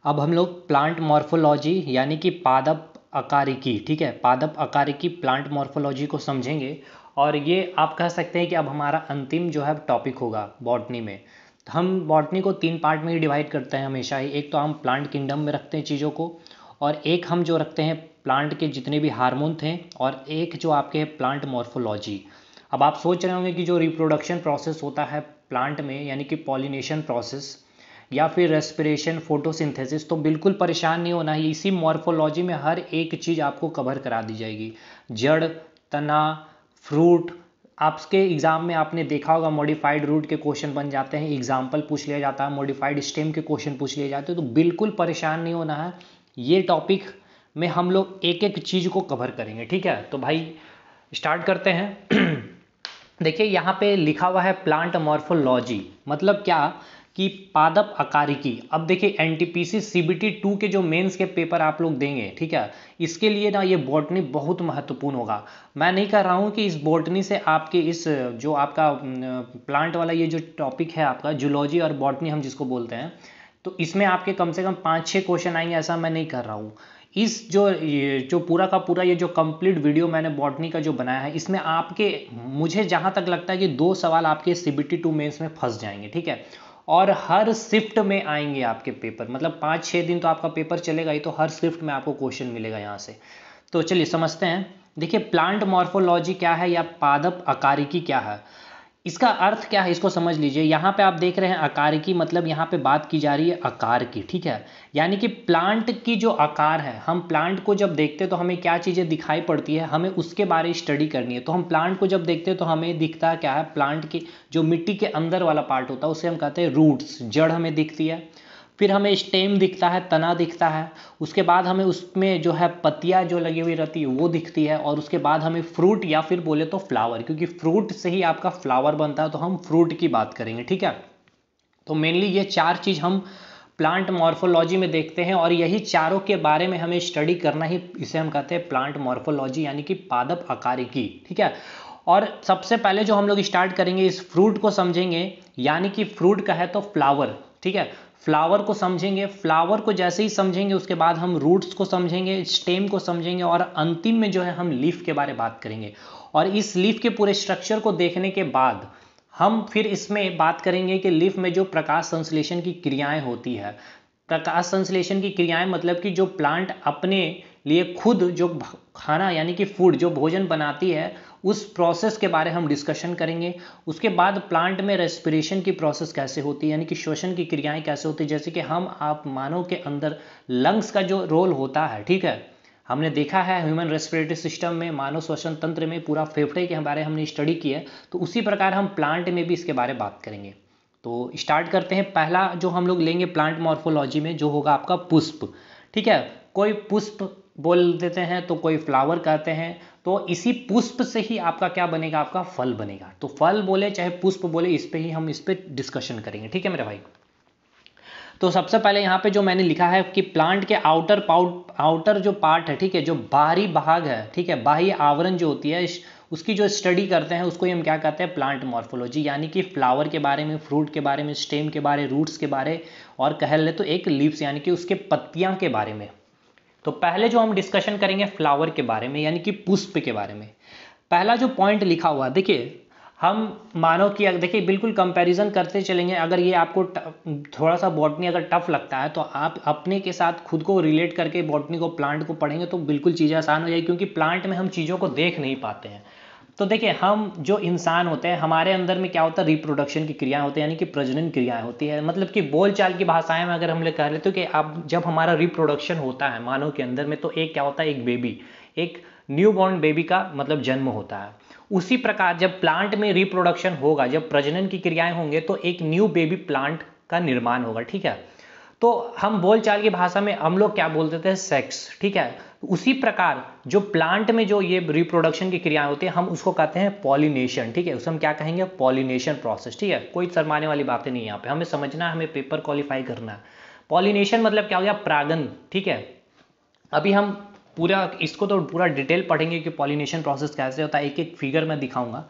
अब हम लोग प्लांट मॉर्फोलॉजी यानी कि पादप आकारिकी, ठीक है, पादप आकारिकी प्लांट मॉर्फोलॉजी को समझेंगे। और ये आप कह सकते हैं कि अब हमारा अंतिम जो है टॉपिक होगा बॉटनी में। तो हम बॉटनी को 3 पार्ट में ही डिवाइड करते हैं हमेशा ही। एक तो हम प्लांट किंगडम में रखते हैं चीज़ों को, और एक हम जो रखते हैं प्लांट के जितने भी हार्मोन थे, और एक जो आपके है प्लांट मॉर्फोलॉजी। अब आप सोच रहे होंगे कि जो रिप्रोडक्शन प्रोसेस होता है प्लांट में, यानी कि पॉलिनेशन प्रोसेस या फिर रेस्पिरेशन, फोटोसिंथेसिस, तो बिल्कुल परेशान नहीं होना है। इसी मॉर्फोलॉजी में हर एक चीज़ आपको कवर करा दी जाएगी। जड़, तना, फ्रूट। आपके एग्जाम में आपने देखा होगा मॉडिफाइड रूट के क्वेश्चन बन जाते हैं, एग्जाम्पल पूछ लिया जाता है, मॉडिफाइड स्टेम के क्वेश्चन पूछ लिए जाते हैं। तो बिल्कुल परेशान नहीं होना है। ये टॉपिक में हम लोग एक एक चीज़ को कवर करेंगे, ठीक है। तो भाई स्टार्ट करते हैं। देखिए यहाँ पे लिखा हुआ है प्लांट मॉर्फोलॉजी, मतलब क्या कि पादप आकारिकी। अब देखिए एनटीपीसी सीबीटी 2 के जो मेंस के पेपर आप लोग देंगे, ठीक है, इसके लिए ना ये बॉटनी बहुत महत्वपूर्ण होगा। मैं नहीं कह रहा हूँ कि इस बॉटनी से आपके इस जो आपका प्लांट वाला ये जो टॉपिक है आपका जूलॉजी और बॉटनी हम जिसको बोलते हैं, तो इसमें आपके कम से कम 5-6 क्वेश्चन आएंगे, ऐसा मैं नहीं कर रहा हूँ। इस जो पूरा का पूरा ये जो कंप्लीट वीडियो मैंने बॉटनी का जो बनाया है, इसमें आपके मुझे जहाँ तक लगता है कि 2 सवाल आपके सीबीटी 2 मेंस में फंस जाएंगे, ठीक है। और हर शिफ्ट में आएंगे आपके पेपर, मतलब 5-6 दिन तो आपका पेपर चलेगा ही, तो हर शिफ्ट में आपको क्वेश्चन मिलेगा यहाँ से। तो चलिए समझते हैं। देखिए प्लांट मॉर्फोलॉजी क्या है या पादप आकारिकी क्या है, इसका अर्थ क्या है इसको समझ लीजिए। यहाँ पे आप देख रहे हैं आकारिकी, मतलब यहाँ पे बात की जा रही है आकार की, ठीक है। यानी कि प्लांट की जो आकार है, हम प्लांट को जब देखते हैं तो हमें क्या चीज़ें दिखाई पड़ती है, हमें उसके बारे में स्टडी करनी है। तो हम प्लांट को जब देखते हैं तो हमें दिखता क्या है, प्लांट की जो मिट्टी के अंदर वाला पार्ट होता है उसे हम कहते हैं रूट्स, जड़ हमें दिखती है। फिर हमें स्टेम दिखता है, तना दिखता है। उसके बाद हमें उसमें जो है पत्तियां जो लगी हुई रहती है वो दिखती है। और उसके बाद हमें फ्रूट या फिर बोले तो फ्लावर, क्योंकि फ्रूट से ही आपका फ्लावर बनता है, तो हम फ्रूट की बात करेंगे, ठीक है। तो मेनली ये 4 चीज़ हम प्लांट मॉर्फोलॉजी में देखते हैं, और यही चारों के बारे में हमें स्टडी करना ही इसे हम कहते हैं प्लांट मॉर्फोलॉजी यानी कि पादप आकारिकी, ठीक है। और सबसे पहले जो हम लोग स्टार्ट करेंगे इस फ्रूट को समझेंगे, यानी कि फ्रूट का है तो फ्लावर, ठीक है। फ्लावर को समझेंगे। फ्लावर को जैसे ही समझेंगे उसके बाद हम रूट्स को समझेंगे, स्टेम को समझेंगे, और अंतिम में जो है हम लीफ के बारे में बात करेंगे। और इस लीफ के पूरे स्ट्रक्चर को देखने के बाद हम फिर इसमें बात करेंगे कि लीफ में जो प्रकाश संश्लेषण की क्रियाएं होती है। प्रकाश संश्लेषण की क्रियाएं मतलब कि जो प्लांट अपने लिए खुद जो खाना यानी कि फूड जो भोजन बनाती है, उस प्रोसेस के बारे हम डिस्कशन करेंगे। उसके बाद प्लांट में रेस्पिरेशन की प्रोसेस कैसे होती है, यानी कि श्वसन की क्रियाएं कैसे होती है। जैसे कि हम आप मानव के अंदर लंग्स का जो रोल होता है, ठीक है, हमने देखा है ह्यूमन रेस्पिरेटरी सिस्टम में, मानव श्वसन तंत्र में पूरा फेफड़े के बारे हमने स्टडी की है। तो उसी प्रकार हम प्लांट में भी इसके बारे में बात करेंगे। तो स्टार्ट करते हैं। पहला जो हम लोग लेंगे प्लांट मॉर्फोलॉजी में जो होगा आपका पुष्प, ठीक है। कोई पुष्प बोल देते हैं तो कोई फ्लावर कहते हैं। तो इसी पुष्प से ही आपका क्या बनेगा, आपका फल बनेगा। तो फल बोले चाहे पुष्प बोले, इस पे ही हम इस पे डिस्कशन करेंगे, ठीक है मेरे भाई। तो सबसे पहले यहाँ पे जो मैंने लिखा है कि प्लांट के आउटर जो पार्ट है, ठीक है, जो बाहरी भाग है, ठीक है, बाह्य आवरण जो होती है, उसकी जो स्टडी करते हैं उसको हम क्या कहते हैं, प्लांट मॉर्फोलॉजी। यानी कि फ्लावर के बारे में, फ्रूट के बारे में, स्टेम के बारे, रूट्स के बारे, और कह ले तो एक लीव्स यानी कि उसके पत्तियां के बारे में। तो पहले जो हम डिस्कशन करेंगे फ्लावर के बारे में यानी कि पुष्प के बारे में। पहला जो पॉइंट लिखा हुआ, देखिए हम मानो कि देखिए बिल्कुल कंपैरिजन करते चलेंगे। अगर ये आपको थोड़ा सा बॉटनी अगर टफ लगता है तो आप अपने के साथ खुद को रिलेट करके बॉटनी को, प्लांट को पढ़ेंगे तो बिल्कुल चीज़ें आसान हो जाएगी, क्योंकि प्लांट में हम चीज़ों को देख नहीं पाते हैं। तो देखिए हम जो इंसान होते हैं, हमारे अंदर में क्या होता है, रिप्रोडक्शन की क्रियाएं होती है, यानी कि प्रजनन क्रियाएं होती है। मतलब कि बोलचाल की भाषाएं में अगर हम लोग कह लेते हो कि अब जब हमारा रिप्रोडक्शन होता है मानव के अंदर में, तो एक क्या होता है, एक बेबी, एक न्यू बॉर्न बेबी का मतलब जन्म होता है। उसी प्रकार जब प्लांट में रिप्रोडक्शन होगा, जब प्रजनन की क्रियाएं होंगे, तो एक न्यू बेबी प्लांट का निर्माण होगा, ठीक है। तो हम बोलचाल की भाषा में हम लोग क्या बोलते थे, सेक्स, ठीक है। उसी प्रकार जो प्लांट में जो ये रिप्रोडक्शन की क्रियाएं होती है, हम उसको कहते हैं पॉलिनेशन, ठीक है। उसे हम क्या कहेंगे, पॉलिनेशन प्रोसेस, ठीक है। कोई शर्माने वाली बातें नहीं, यहाँ पे हमें समझना है, हमें पेपर क्वालिफाई करना है। पॉलिनेशन मतलब क्या हो गया, परागन, ठीक है। अभी हम पूरा इसको तो पूरा डिटेल पढ़ेंगे कि पॉलिनेशन प्रोसेस कैसे होता है, एक एक फिगर में दिखाऊंगा।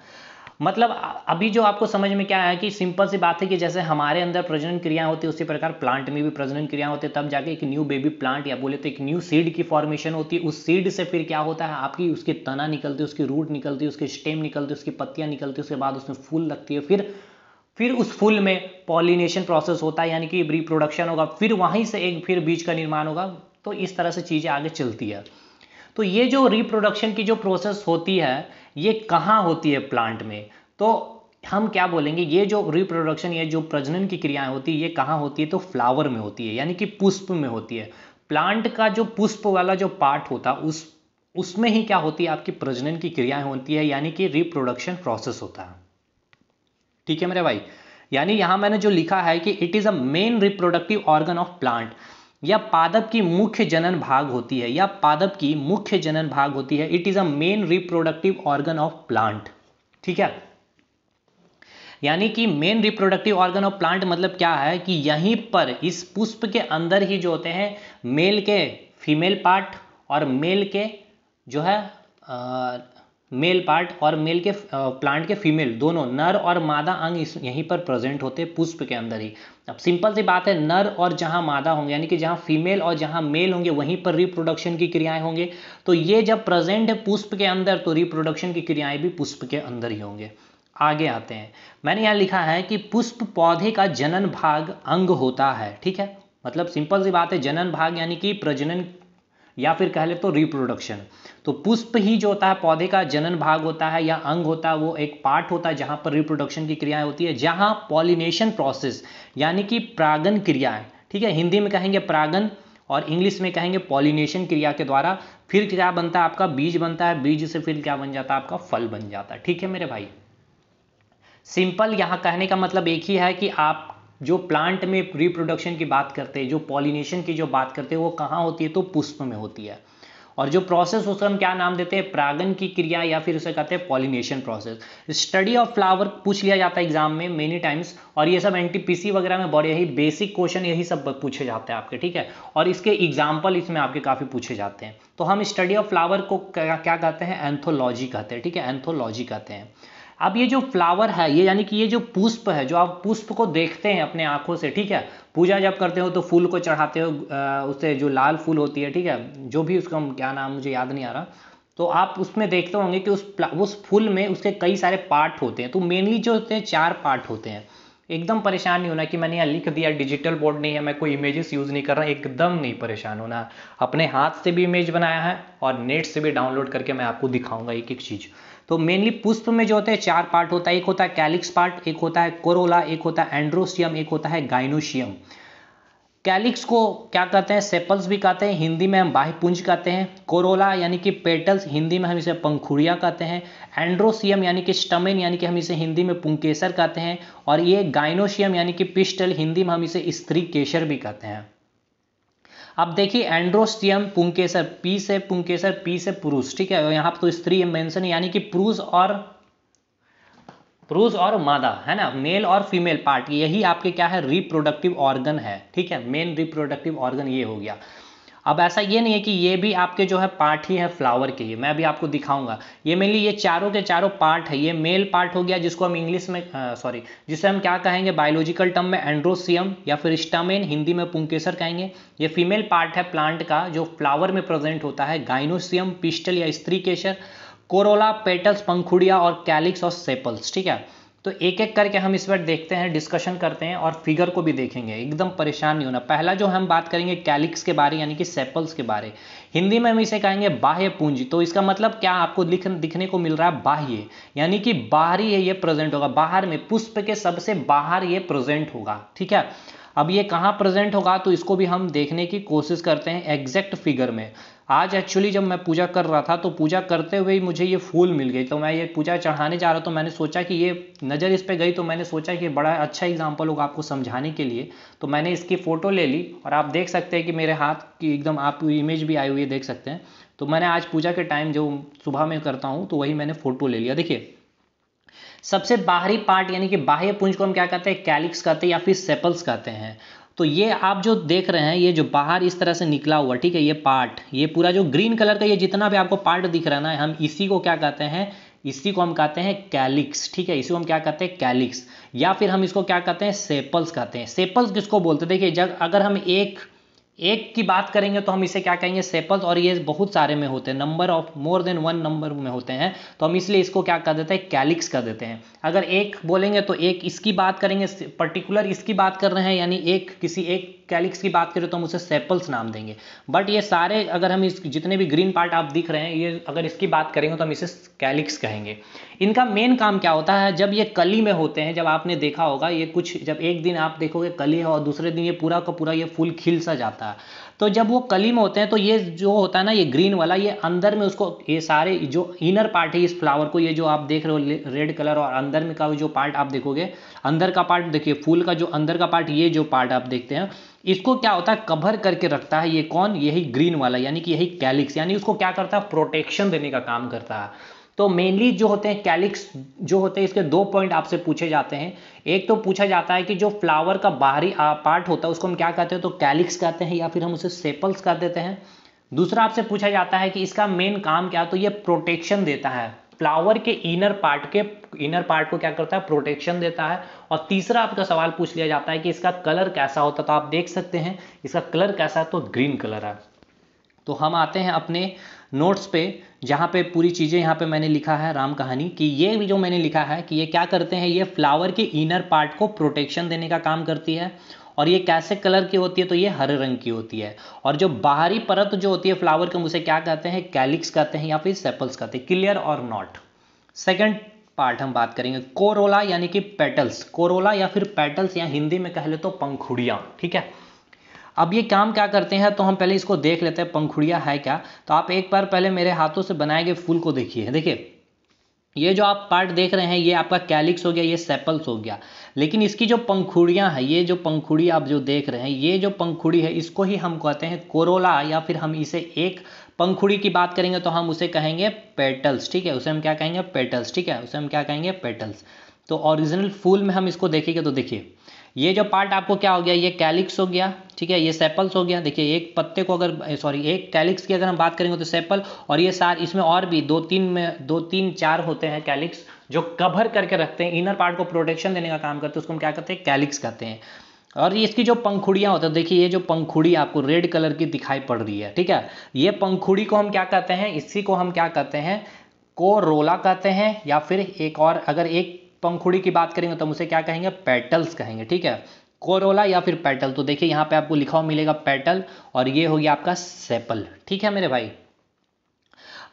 मतलब अभी जो आपको समझ में क्या आया कि सिंपल सी बात है कि जैसे हमारे अंदर प्रजनन क्रियाएं होती है उसी प्रकार प्लांट में भी प्रजनन क्रियाएं होती है, तब जाके एक न्यू बेबी प्लांट या बोले तो एक न्यू सीड की फॉर्मेशन होती है। उस सीड से फिर क्या होता है, आपकी उसकी तना निकलती है, उसकी रूट निकलती है, उसके स्टेम निकलती है, उसकी पत्तियां निकलती है, उसके बाद उसमें फूल लगती है, फिर उस फूल में पॉलिनेशन प्रोसेस होता है यानी कि रिप्रोडक्शन होगा, फिर वहीं से एक फिर बीज का निर्माण होगा। तो इस तरह से चीज़ें आगे चलती है। तो ये जो रिप्रोडक्शन की जो प्रोसेस होती है ये कहाँ होती है प्लांट में, तो हम क्या बोलेंगे, ये जो रिप्रोडक्शन, ये जो प्रजनन की क्रियाएं होती है ये कहाँ होती है, तो फ्लावर में होती है यानी कि पुष्प में होती है। प्लांट का जो पुष्प वाला जो पार्ट होता है उसमें ही क्या होती है, आपकी प्रजनन की क्रियाएं होती है यानी कि रिप्रोडक्शन प्रोसेस होता है। ठीक है मेरे भाई, यानी यहां मैंने जो लिखा है कि it is a main reproductive organ of plant, या पादप की मुख्य जनन भाग होती है, या पादप की मुख्य जनन भाग होती है। It is a main reproductive organ of plant. ठीक है, यानी कि main reproductive organ of plant मतलब क्या है कि यहीं पर इस पुष्प के अंदर ही जो होते हैं मेल के फीमेल पार्ट और मेल के जो है मेल पार्ट और मेल के प्लांट के फीमेल दोनों नर और मादा अंग यहीं पर प्रेजेंट होते हैं पुष्प के अंदर ही। अब सिंपल सी बात है, नर और जहां मादा होंगे यानी कि जहां फीमेल और जहां मेल होंगे वहीं पर रिप्रोडक्शन की क्रियाएं होंगे। तो ये जब प्रेजेंट है पुष्प के अंदर तो रिप्रोडक्शन की क्रियाएं भी पुष्प के अंदर ही होंगे। आगे आते हैं, मैंने यहाँ लिखा है कि पुष्प पौधे का जनन भाग अंग होता है। ठीक है, मतलब सिंपल सी बात है, जनन भाग यानी कि प्रजनन या फिर कह ले तो रिप्रोडक्शन। तो पुष्प ही जो होता है पौधे का जनन भाग होता है या अंग होता है, वो एक पार्ट होता है जहां पर रिप्रोडक्शन की क्रियाएं होती है, जहां पॉलिनेशन प्रोसेस यानी कि परागन क्रियाएं, ठीक है, हिंदी में कहेंगे परागन और इंग्लिश में कहेंगे पॉलिनेशन क्रिया के द्वारा फिर क्या बनता है, आपका बीज बनता है, बीज से फिर क्या बन जाता है, आपका फल बन जाता है। ठीक है मेरे भाई, सिंपल यहाँ कहने का मतलब एक ही है कि आप जो प्लांट में रिप्रोडक्शन की बात करते हैं, जो पॉलिनेशन की जो बात करते हैं, वो कहाँ होती है, तो पुष्प में होती है। और जो प्रोसेस उसका हम क्या नाम देते हैं, परागन की क्रिया या फिर उसे कहते हैं pollination process. Study of flower पूछ लिया जाता है एग्जाम में मेनी टाइम्स, और ये सब एनटीपीसी वगैरह में बड़े ही बेसिक क्वेश्चन यही सब पूछे जाते हैं आपके। ठीक है, और इसके एग्जाम्पल इसमें आपके काफी पूछे जाते हैं। तो हम स्टडी ऑफ फ्लावर को क्या कहते हैं, एंथोलॉजी कहते हैं। ठीक है, एंथोलॉजी कहते हैं। अब ये जो फ्लावर है ये यानी कि ये जो पुष्प है, जो आप पुष्प को देखते हैं अपने आंखों से, ठीक है, पूजा जब करते हो तो फूल को चढ़ाते हो, उससे जो लाल फूल होती है, ठीक है, जो भी उसका क्या नाम मुझे याद नहीं आ रहा, तो आप उसमें देखते होंगे कि उस फूल में उसके कई सारे पार्ट होते हैं। तो मेनली जो होते हैं 4 पार्ट होते हैं। एकदम परेशान नहीं होना कि मैंने यहाँ लिख दिया, डिजिटल बोर्ड नहीं है, मैं कोई इमेजेस यूज नहीं कर रहा, एकदम नहीं परेशान होना। अपने हाथ से भी इमेज बनाया है और नेट से भी डाउनलोड करके मैं आपको दिखाऊंगा एक एक चीज। तो मेनली पुष्प में जो होते हैं 4 पार्ट होता है। एक होता है कैलिक्स पार्ट, एक होता है कोरोला, एक होता है एंड्रोसियम, एक होता है गाइनोशियम। कैलिक्स को क्या कहते हैं, सेपल्स भी कहते हैं, हिंदी में हम बाह्यपुंज कहते हैं। कोरोला यानी कि पेटल्स, हिंदी में हम इसे पंखुड़ियाँ कहते हैं। एंड्रोसियम यानी कि स्टमेन, यानी कि हम इसे हिंदी में पुंकेसर कहते हैं। और ये गाइनोशियम यानी कि पिस्टल, हिंदी में हम इसे स्त्री केसर भी कहते हैं। अब देखिए एंड्रोस्टियम पुंकेसर, पी से पुंकेसर, पी से पुरुष, ठीक है, यहाँ पर तो स्त्री मेंशन यानी कि पुरुष और मादा है ना, मेल और फीमेल पार्ट, यही आपके क्या है, रिप्रोडक्टिव ऑर्गन है। ठीक है, मेन रिप्रोडक्टिव ऑर्गन ये हो गया। अब ऐसा ये नहीं है कि ये भी आपके जो है पार्ट ही है फ्लावर के, ये मैं अभी आपको दिखाऊंगा। ये मेनली ये चारों के चारों पार्ट है। ये मेल पार्ट हो गया जिसको हम इंग्लिश में जिसे हम क्या कहेंगे बायोलॉजिकल टर्म में एंड्रोसियम या फिर स्टामेन, हिंदी में पुंकेसर कहेंगे। ये फीमेल पार्ट है प्लांट का जो फ्लावर में प्रेजेंट होता है, गाइनोसियम, पिस्टल या स्त्री केसर, कोरोला, पेटल्स, पंखुड़िया और कैलिक्स और सेपल्स। ठीक है, तो एक एक करके हम इस बार देखते हैं, डिस्कशन करते हैं और फिगर को भी देखेंगे, एकदम परेशान नहीं होना। पहला जो हम बात करेंगे कैलिक्स के बारे यानी कि सेपल्स के बारे, हिंदी में हम इसे कहेंगे बाह्य पुंज। तो इसका मतलब क्या आपको दिखने को मिल रहा है, बाह्य यानी कि बाहरी है, ये प्रेजेंट होगा बाहर में, पुष्प के सबसे बाहर ये प्रेजेंट होगा। ठीक है, अब ये कहाँ प्रेजेंट होगा तो इसको भी हम देखने की कोशिश करते हैं एग्जैक्ट फिगर में। आज एक्चुअली जब मैं पूजा कर रहा था तो पूजा करते हुए ही मुझे ये फूल मिल गई, तो मैं ये पूजा चढ़ाने जा रहा तो मैंने सोचा कि ये नज़र इस पे गई, तो मैंने सोचा कि बड़ा अच्छा एग्जाम्पल होगा आपको समझाने के लिए, तो मैंने इसकी फ़ोटो ले ली। और आप देख सकते हैं कि मेरे हाथ की एकदम आप इमेज भी आई हुई है, देख सकते हैं। तो मैंने आज पूजा के टाइम जो सुबह में करता हूँ तो वही मैंने फ़ोटो ले लिया। देखिए सबसे बाहरी पार्ट यानी कि बाह्य पुंज को हम क्या कहते हैं, कैलिक्स कहते हैं या फिर सेपल्स कहते हैं। तो ये आप जो देख रहे हैं ये जो बाहर इस तरह से निकला हुआ, ठीक है, ये पार्ट, ये पूरा जो ग्रीन कलर का ये जितना भी आपको पार्ट दिख रहा है ना, हम इसी को क्या कहते हैं, इसी को हम कहते हैं कैलिक्स, ठीक है, इसी को हम क्या कहते हैं कैलिक्स, या फिर हम इसको क्या कहते हैं सेपल्स कहते हैं। सेपल्स किसको बोलते हैं, देखिए जब अगर हम एक की बात करेंगे तो हम इसे क्या कहेंगे सेपल्स, और ये बहुत सारे में होते हैं, number of more than one number में होते हैं, तो हम इसलिए इसको क्या कर देते हैं कैलिक्स कर देते हैं। अगर एक बोलेंगे तो एक इसकी बात करेंगे, पर्टिकुलर इसकी बात कर रहे हैं, यानी एक किसी एक कैलिक्स की बात करें तो हम उसे सेपल्स नाम देंगे। बट ये सारे अगर हम इस जितने भी ग्रीन पार्ट आप दिख रहे हैं, ये अगर इसकी बात करेंगे तो हम इसे कैलिक्स कहेंगे। इनका मेन काम क्या होता है, जब ये कली में होते हैं, जब आपने देखा होगा ये कुछ, जब एक दिन आप देखोगे कली है और दूसरे दिन ये पूरा का पूरा ये फूल खिल सा जाता है, तो जब वो कली में होते हैं तो ये जो होता है ना ये ग्रीन वाला, ये अंदर में उसको ये सारे जो इनर पार्ट है इस फ्लावर को, ये जो आप देख रहे हो रेड कलर, और अंदर में का जो पार्ट आप देखोगे, अंदर का पार्ट देखिए फूल का जो अंदर का पार्ट, ये जो पार्ट आप देखते हैं इसको क्या होता है कवर करके रखता है, ये कौन, यही ग्रीन वाला, यानी कि यही कैलिक्स, यानी उसको क्या करता है प्रोटेक्शन देने का काम करता है। तो मेनली जो होते हैं कैलिक्स जो होते हैं, इसके दो पॉइंट आपसे पूछे जाते हैं। एक तो पूछा जाता है कि जो फ्लावर का बाहरी पार्ट होता है उसको हम क्या कहते हैं, तो कैलिक्स कहते हैं, या फिर हम उसे सेपल्स कह देते हैं। दूसरा आपसे पूछा जाता है कि इसका मेन काम क्या, तो ये प्रोटेक्शन देता है, फ्लावर के इनर पार्ट को क्या करता है प्रोटेक्शन देता है। और तीसरा आपका सवाल पूछ लिया जाता है कि इसका कलर कैसा होता है, तो आप देख सकते हैं इसका कलर कैसा है, तो ग्रीन कलर है। तो हम आते हैं अपने नोट्स पे, जहाँ पे पूरी चीज़ें यहाँ पे मैंने लिखा है राम कहानी कि ये भी जो मैंने लिखा है कि ये क्या करते हैं, ये फ्लावर के इनर पार्ट को प्रोटेक्शन देने का काम करती है। और ये कैसे कलर की होती है, तो ये हरे रंग की होती है। और जो बाहरी परत जो होती है फ्लावर के, उसे क्या कहते हैं कैलिक्स कहते हैं या फिर सेपल्स कहते हैं। क्लियर और नॉट। सेकंड पार्ट हम बात करेंगे कोरोला यानी कि पेटल्स। कोरोला या फिर पेटल्स या हिंदी में कह ले तो पंखुड़ियाँ, ठीक है। अब ये काम क्या करते हैं, तो हम पहले इसको देख लेते हैं पंखुड़ियाँ है क्या। तो आप एक बार पहले मेरे हाथों से बनाए गए फूल को देखिए, देखिए ये जो आप पार्ट देख रहे हैं ये आपका कैलिक्स हो गया, ये सेपल्स हो गया। लेकिन इसकी जो पंखुड़ियाँ हैं, ये जो पंखुड़ी आप जो देख रहे हैं, ये जो पंखुड़ी है इसको ही हम कहते हैं कोरोला, या फिर हम इसे एक पंखुड़ी की बात करेंगे तो हम उसे कहेंगे पेटल्स, ठीक है, उसे हम क्या कहेंगे पेटल्स, ठीक है, उसे हम क्या कहेंगे पेटल्स। तो ओरिजिनल फूल में हम इसको देखेंगे तो देखिए ये जो पार्ट आपको क्या हो गया, ये कैलिक्स हो गया, ठीक है, ये सेपल्स हो गया। देखिए एक पत्ते को अगर एक कैलिक्स की अगर हम बात करेंगे तो सेपल, और ये सारे इसमें और भी दो तीन चार होते हैं कैलिक्स जो कवर करके रखते हैं, इनर पार्ट को प्रोटेक्शन देने का काम करते हैं, उसको हम क्या कहते हैं कैलिक्स कहते हैं। और इसकी जो पंखुड़ियाँ होती है, देखिए ये जो पंखुड़ी आपको रेड कलर की दिखाई पड़ रही है, ठीक है, ये पंखुड़ी को हम क्या कहते हैं, इसी को हम क्या कहते हैं कोरोला कहते हैं। या फिर एक और अगर एक पंखुड़ी की बात करेंगे तो हम उसे क्या कहेंगे पेटल्स कहेंगे, ठीक है, कोरोला या फिर पेटल। तो देखिए यहाँ पे आपको लिखा हुआ मिलेगा पेटल, और ये हो गया आपका सेपल, ठीक है मेरे भाई।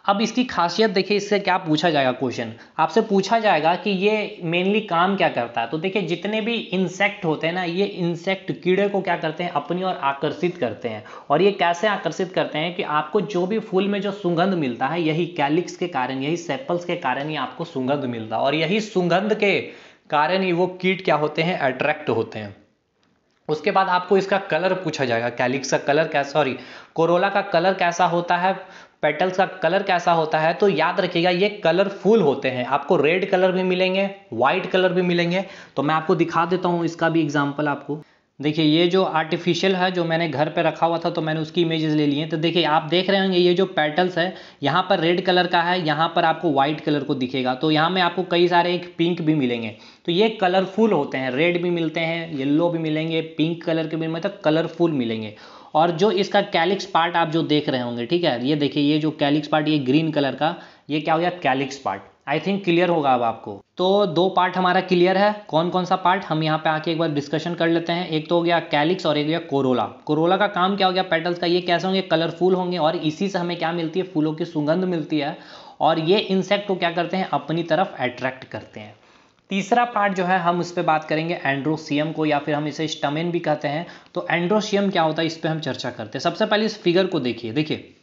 अब इसकी खासियत देखिए, इससे क्या पूछा जाएगा क्वेश्चन, आपसे पूछा जाएगा कि ये मेनली काम क्या करता है। तो देखिए जितने भी इंसेक्ट होते हैं ना, ये इंसेक्ट कीड़े को क्या करते हैं अपनी ओर आकर्षित करते हैं। और ये कैसे आकर्षित करते हैं कि आपको जो भी फूल में जो सुगंध मिलता है, यही कैलिक्स के कारण, यही सेपल्स के कारण ही आपको सुगंध मिलता है, और यही सुगंध के कारण ही वो कीट क्या होते हैं अट्रैक्ट होते हैं। उसके बाद आपको इसका कलर पूछा जाएगा, कैलिक्स का कलर कैसा, सॉरी कोरोला का कलर कैसा होता है, पेटल्स का कलर कैसा होता है। तो याद रखिएगा ये कलरफुल होते हैं, आपको रेड कलर भी मिलेंगे, वाइट कलर भी मिलेंगे। तो मैं आपको दिखा देता हूँ इसका भी एग्जांपल आपको। देखिए ये जो आर्टिफिशियल है जो मैंने घर पे रखा हुआ था, तो मैंने उसकी इमेजेस ले ली हैं। तो देखिए आप देख रहे होंगे ये जो पेटल्स है यहाँ पर रेड कलर का है, यहाँ पर आपको वाइट कलर को दिखेगा। तो यहाँ में आपको कई सारे एक पिंक भी मिलेंगे। तो ये कलरफुल होते हैं, रेड भी मिलते हैं, येलो भी मिलेंगे, पिंक कलर के भी मतलब कलरफुल मिलेंगे। और जो इसका कैलिक्स पार्ट आप जो देख रहे होंगे, ठीक है, ये देखिए ये जो कैलिक्स पार्ट ये ग्रीन कलर का, ये क्या हो गया calyx part. I think clear होगा अब आपको। तो दो पार्ट हमारा क्लियर है। कौन कौन सा पार्ट हम यहाँ पे आके एक बार डिस्कशन कर लेते हैं। एक तो हो गया कैलिक्स और एक हो गया कोरोला। कोरोला का काम क्या हो गया पेटल्स का, ये कैसे होंगे कलरफुल होंगे, और इसी से हमें क्या मिलती है फूलों की सुगंध मिलती है, और ये इंसेक्ट को क्या करते हैं अपनी तरफ अट्रैक्ट करते हैं। तीसरा पार्ट जो है हम उस पर बात करेंगे एंड्रोसियम को, या फिर हम इसे स्टमेन भी कहते हैं। तो एंड्रोसियम क्या होता है इस पर हम चर्चा करते हैं। सबसे पहले इस फिगर को देखिए, देखिए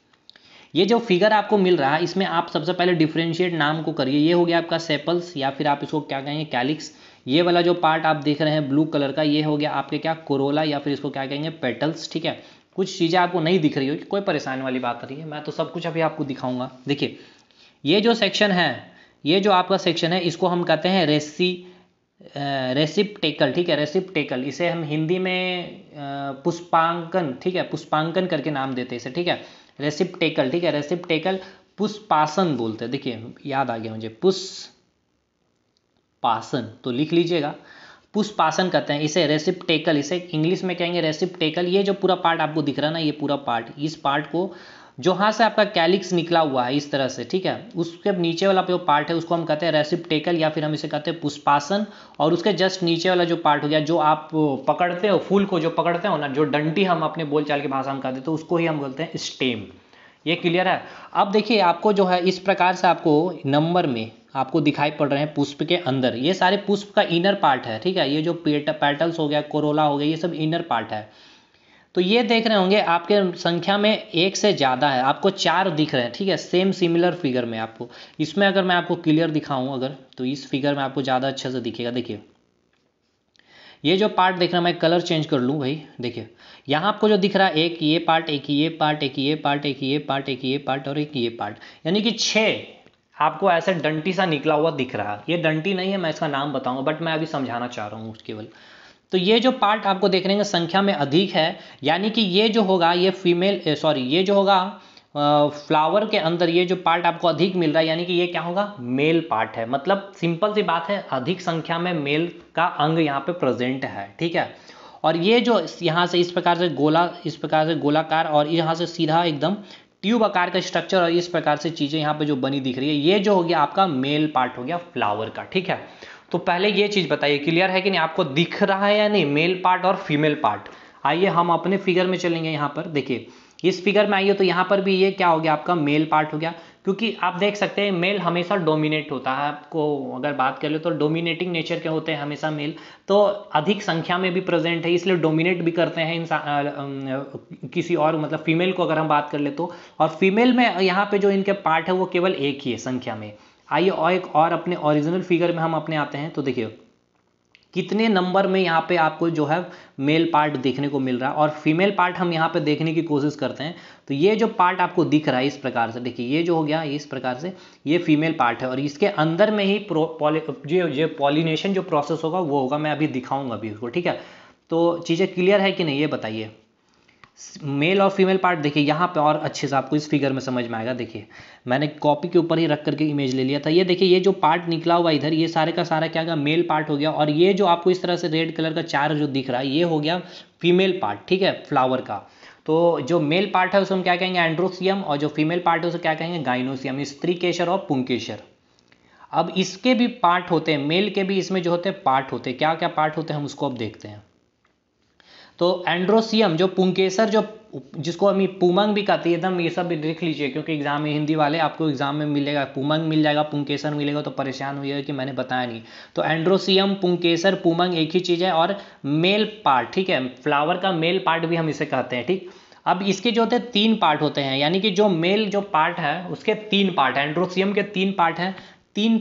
ये जो फिगर आपको मिल रहा है इसमें आप सबसे पहले डिफरेंशिएट नाम को करिए। ये हो गया आपका सेपल्स, या फिर आप इसको क्या कहेंगे कैलिक्स। ये वाला जो पार्ट आप देख रहे हैं ब्लू कलर का, ये हो गया आपके क्या कोरोला, या फिर इसको क्या कहेंगे पेटल्स, ठीक है। कुछ चीज़ें आपको नहीं दिख रही हो, कोई परेशानी वाली बात नहीं है, मैं तो सब कुछ अभी आपको दिखाऊंगा। देखिए ये जो सेक्शन है, ये जो आपका सेक्शन है, इसको हम कहते हैं रेसिप्टेकल, ठीक है, रेसिप्टेकल। इसे हम हिंदी में पुष्पांकन, ठीक है, पुष्पांकन करके नाम देते हैं इसे, ठीक है, रेसिप्टेकल, ठीक है, रेसिप्टेकल पुष्पासन बोलते हैं। देखिए याद आ गया मुझे, पुष्पासन, तो लिख लीजिएगा। पुष्पासन कहते हैं इसे, रेसिप्टेकल, इसे इंग्लिश में कहेंगे रेसिप्टेकल। ये जो पूरा पार्ट आपको दिख रहा है ना, ये पूरा पार्ट, इस पार्ट को जहाँ से आपका कैलिक्स निकला हुआ है इस तरह से, ठीक है, उसके नीचे वाला जो पार्ट है उसको हम कहते हैं रेसिप्टेकल, या फिर हम इसे कहते हैं पुष्पासन। और उसके जस्ट नीचे वाला जो पार्ट हो गया, जो आप पकड़ते हो फूल को, जो पकड़ते हो ना, जो डंटी हम अपने बोलचाल की भाषा में कहते हैं, तो उसको ही हम बोलते हैं स्टेम। ये क्लियर है। अब देखिए आपको जो है इस प्रकार से आपको नंबर में आपको दिखाई पड़ रहे हैं पुष्प के अंदर, ये सारे पुष्प का इनर पार्ट है, ठीक है। ये जो पेटल्स हो गया, कोरोला हो गया, ये सब इनर पार्ट है। तो ये देख रहे होंगे आपके संख्या में एक से ज़्यादा है, आपको 4 दिख रहे हैं, ठीक है, सेम सिमिलर फिगर में आपको। इसमें अगर मैं आपको क्लियर दिखाऊं अगर, तो इस फिगर में आपको ज़्यादा अच्छे से दिखेगा। देखिए ये जो पार्ट देख रहा है, मैं कलर चेंज कर लूँ भाई, देखिए यहाँ आपको जो दिख रहा है, एक ये पार्ट, एक ये पार्ट, एक ये पार्ट, एक ये पार्ट, एक ये पार्ट और एक ये पार्ट, यानी कि 6 आपको ऐसे डंटी सा निकला हुआ दिख रहा है। ये डंटी नहीं है, मैं इसका नाम बताऊंगा, बट मैं अभी समझाना चाह रहा हूँ केवल। तो ये जो पार्ट आपको देख रहे हैं संख्या में अधिक है, यानी कि ये जो होगा ये फीमेल, सॉरी, ये जो होगा फ्लावर के अंदर ये जो पार्ट आपको अधिक मिल रहा है, यानी कि ये क्या होगा, मेल पार्ट है। मतलब सिंपल सी बात है, अधिक संख्या में मेल का अंग यहाँ पे प्रेजेंट है, ठीक है। और ये जो यहाँ से इस प्रकार से गोला, इस प्रकार से गोलाकार, और यहाँ से सीधा एकदम ट्यूब आकार का स्ट्रक्चर, और इस प्रकार से चीज़ें यहाँ पे जो बनी दिख रही है, ये जो हो गया आपका मेल पार्ट हो गया फ्लावर का, ठीक है। तो पहले ये चीज़ बताइए, क्लियर है कि नहीं, आपको दिख रहा है या नहीं मेल पार्ट और फीमेल पार्ट। आइए हम अपने फिगर में चलेंगे। यहाँ पर देखिए, इस फिगर में आइए, तो यहाँ पर भी ये क्या हो गया आपका मेल पार्ट हो गया, क्योंकि आप देख सकते हैं मेल हमेशा डोमिनेट होता है। आपको अगर बात कर ले तो डोमिनेटिंग नेचर के होते हैं हमेशा मेल, तो अधिक संख्या में भी प्रेजेंट है, इसलिए डोमिनेट भी करते हैं इंसान किसी और, मतलब फीमेल को अगर हम बात कर ले तो। और फीमेल में यहाँ पे जो इनके पार्ट है वो केवल एक ही है संख्या में। आइए और एक और अपने ओरिजिनल फिगर में हम अपने आते हैं, तो देखिए कितने नंबर में यहाँ पे आपको जो है मेल पार्ट देखने को मिल रहा है, और फीमेल पार्ट हम यहाँ पे देखने की कोशिश करते हैं। तो ये जो पार्ट आपको दिख रहा है इस प्रकार से, देखिए ये जो हो गया इस प्रकार से, ये फीमेल पार्ट है, और इसके अंदर में ही जो पॉलिनेशन जो प्रोसेस होगा वो होगा, मैं अभी दिखाऊंगा अभी उसको, ठीक है। तो चीज़ें क्लियर है कि नहीं ये बताइए। मेल और फीमेल पार्ट देखिए यहाँ पे और अच्छे से आपको इस फिगर में समझ में आएगा। देखिए मैंने कॉपी के ऊपर ही रख करके इमेज ले लिया था। ये देखिए ये जो पार्ट निकला हुआ इधर, ये सारे का सारा क्या होगा, मेल पार्ट हो गया, और ये जो आपको इस तरह से रेड कलर का 4 जो दिख रहा है, ये हो गया फीमेल पार्ट, ठीक है, फ्लावर का। तो जो मेल पार्ट है उसे हम क्या कहेंगे, एंड्रोसियम, और जो फीमेल पार्ट है उसे क्या कहेंगे, गाइनोसियम, स्त्री केशर और पुंकेशर। अब इसके भी पार्ट होते हैं, मेल के भी इसमें जो होते हैं पार्ट होते हैं, क्या क्या पार्ट होते हैं हम उसको अब देखते हैं। तो एंड्रोसियम जो पुंकेसर, जो जिसको हम पुमंग भी कहते हैं, एकदम ये सब भी देख लीजिए, क्योंकि एग्जाम में हिंदी वाले आपको एग्जाम में मिलेगा, पुमंग मिल जाएगा, पुंकेसर मिलेगा, तो परेशान होइएगा कि मैंने बताया नहीं। तो एंड्रोसियम, पुंकेसर, पुमंग एक ही चीज़ है। और मेल पार्ट, ठीक है, फ्लावर का मेल पार्ट भी हम इसे कहते हैं, ठीक। अब इसके जो होते हैं 3 पार्ट होते हैं, यानी कि जो मेल जो पार्ट है उसके 3 पार्ट है, एंड्रोसियम के 3 पार्ट हैं, 3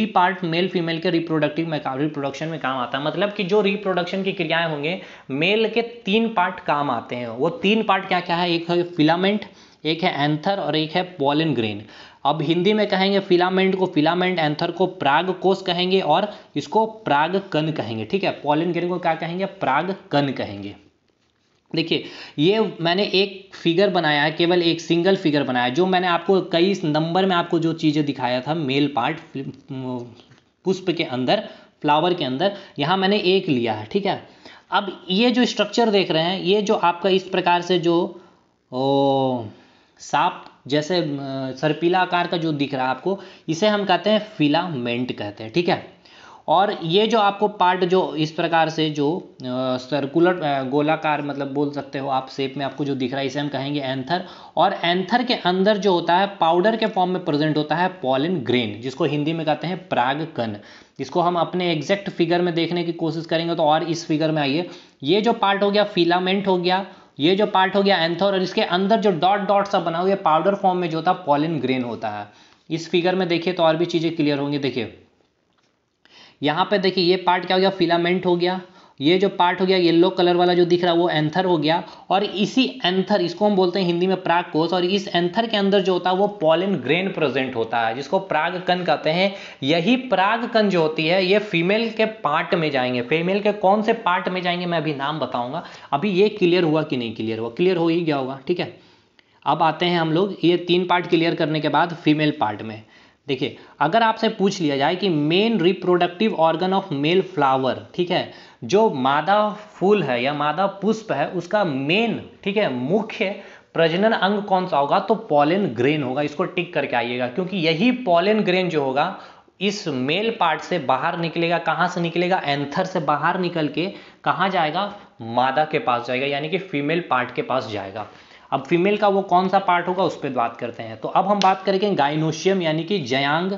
पार्ट मेल फीमेल के रिप्रोडक्शन में काम आता है। मतलब कि जो रिप्रोडक्शन की क्रियाएं होंगे, मेल के 3 पार्ट काम आते हैं। वो 3 पार्ट क्या क्या है, एक है फिलामेंट, एक है एंथर, और एक है पॉलन ग्रेन। अब हिंदी में कहेंगे फिलामेंट को फिलामेंट, एंथर को पराग कोष कहेंगे, और इसको पराग कण कहेंगे, ठीक है। पॉलन ग्रेन को क्या कहेंगे, पराग कण कहेंगे। देखिए ये मैंने एक फिगर बनाया है, केवल एक सिंगल फिगर बनाया है, जो मैंने आपको कई नंबर में आपको जो चीज़ें दिखाया था मेल पार्ट पुष्प के अंदर, फ्लावर के अंदर, यहाँ मैंने एक लिया है, ठीक है। अब ये जो स्ट्रक्चर देख रहे हैं, ये जो आपका इस प्रकार से जो सांप जैसे सर्पिला आकार का जो दिख रहा है आपको, इसे हम कहते हैं फिलामेंट कहते हैं, ठीक है। और ये जो आपको पार्ट जो इस प्रकार से जो सर्कुलर गोलाकार, मतलब बोल सकते हो आप, शेप में आपको जो दिख रहा है, इसे हम कहेंगे एंथर। और एंथर के अंदर जो होता है पाउडर के फॉर्म में प्रेजेंट होता है पॉलन ग्रेन, जिसको हिंदी में कहते हैं पराग कण। इसको हम अपने एग्जैक्ट फिगर में देखने की कोशिश करेंगे। तो और इस फिगर में आइए, ये जो पार्ट हो गया फिलामेंट हो गया, ये जो पार्ट हो गया एंथर, और इसके अंदर जो डॉट डॉट सा बना हुआ पाउडर फॉर्म में जो होता है पॉलन ग्रेन होता है। इस फिगर में देखिए तो और भी चीज़ें क्लियर होंगी। देखिए यहाँ पे देखिए ये पार्ट क्या हो गया, फिलामेंट हो गया, ये जो पार्ट हो गया येलो कलर वाला जो दिख रहा है वो एंथर हो गया, और इसी एंथर, इसको हम बोलते हैं हिंदी में पराग कोष, और इस एंथर के अंदर जो होता है वो पॉलन ग्रेन प्रेजेंट होता है, जिसको पराग कण कहते हैं। यही पराग कण जो होती है ये फीमेल के पार्ट में जाएंगे। फीमेल के कौन से पार्ट में जाएंगे मैं अभी नाम बताऊंगा। अभी ये क्लियर हुआ कि नहीं क्लियर हुआ, क्लियर हो ही गया होगा, ठीक है। अब आते हैं हम लोग ये 3 पार्ट क्लियर करने के बाद फीमेल पार्ट में। देखिए, अगर आपसे पूछ लिया जाए कि main reproductive organ of male flower, ठीक है, जो मादा फूल है या मादा पुष्प है उसका मेन, ठीक है, मुख्य प्रजनन अंग कौन सा होगा, तो पॉलन ग्रेन होगा। इसको टिक करके आइएगा, क्योंकि यही पॉलन ग्रेन जो होगा इस मेल पार्ट से बाहर निकलेगा। कहाँ से निकलेगा, एंथर से बाहर निकल के कहाँ जाएगा, मादा के पास जाएगा, यानी कि फीमेल पार्ट के पास जाएगा। अब फीमेल का वो कौन सा पार्ट होगा उस पर बात करते हैं। तो अब हम बात करेंगे गाइनोशियम यानी कि जयांग,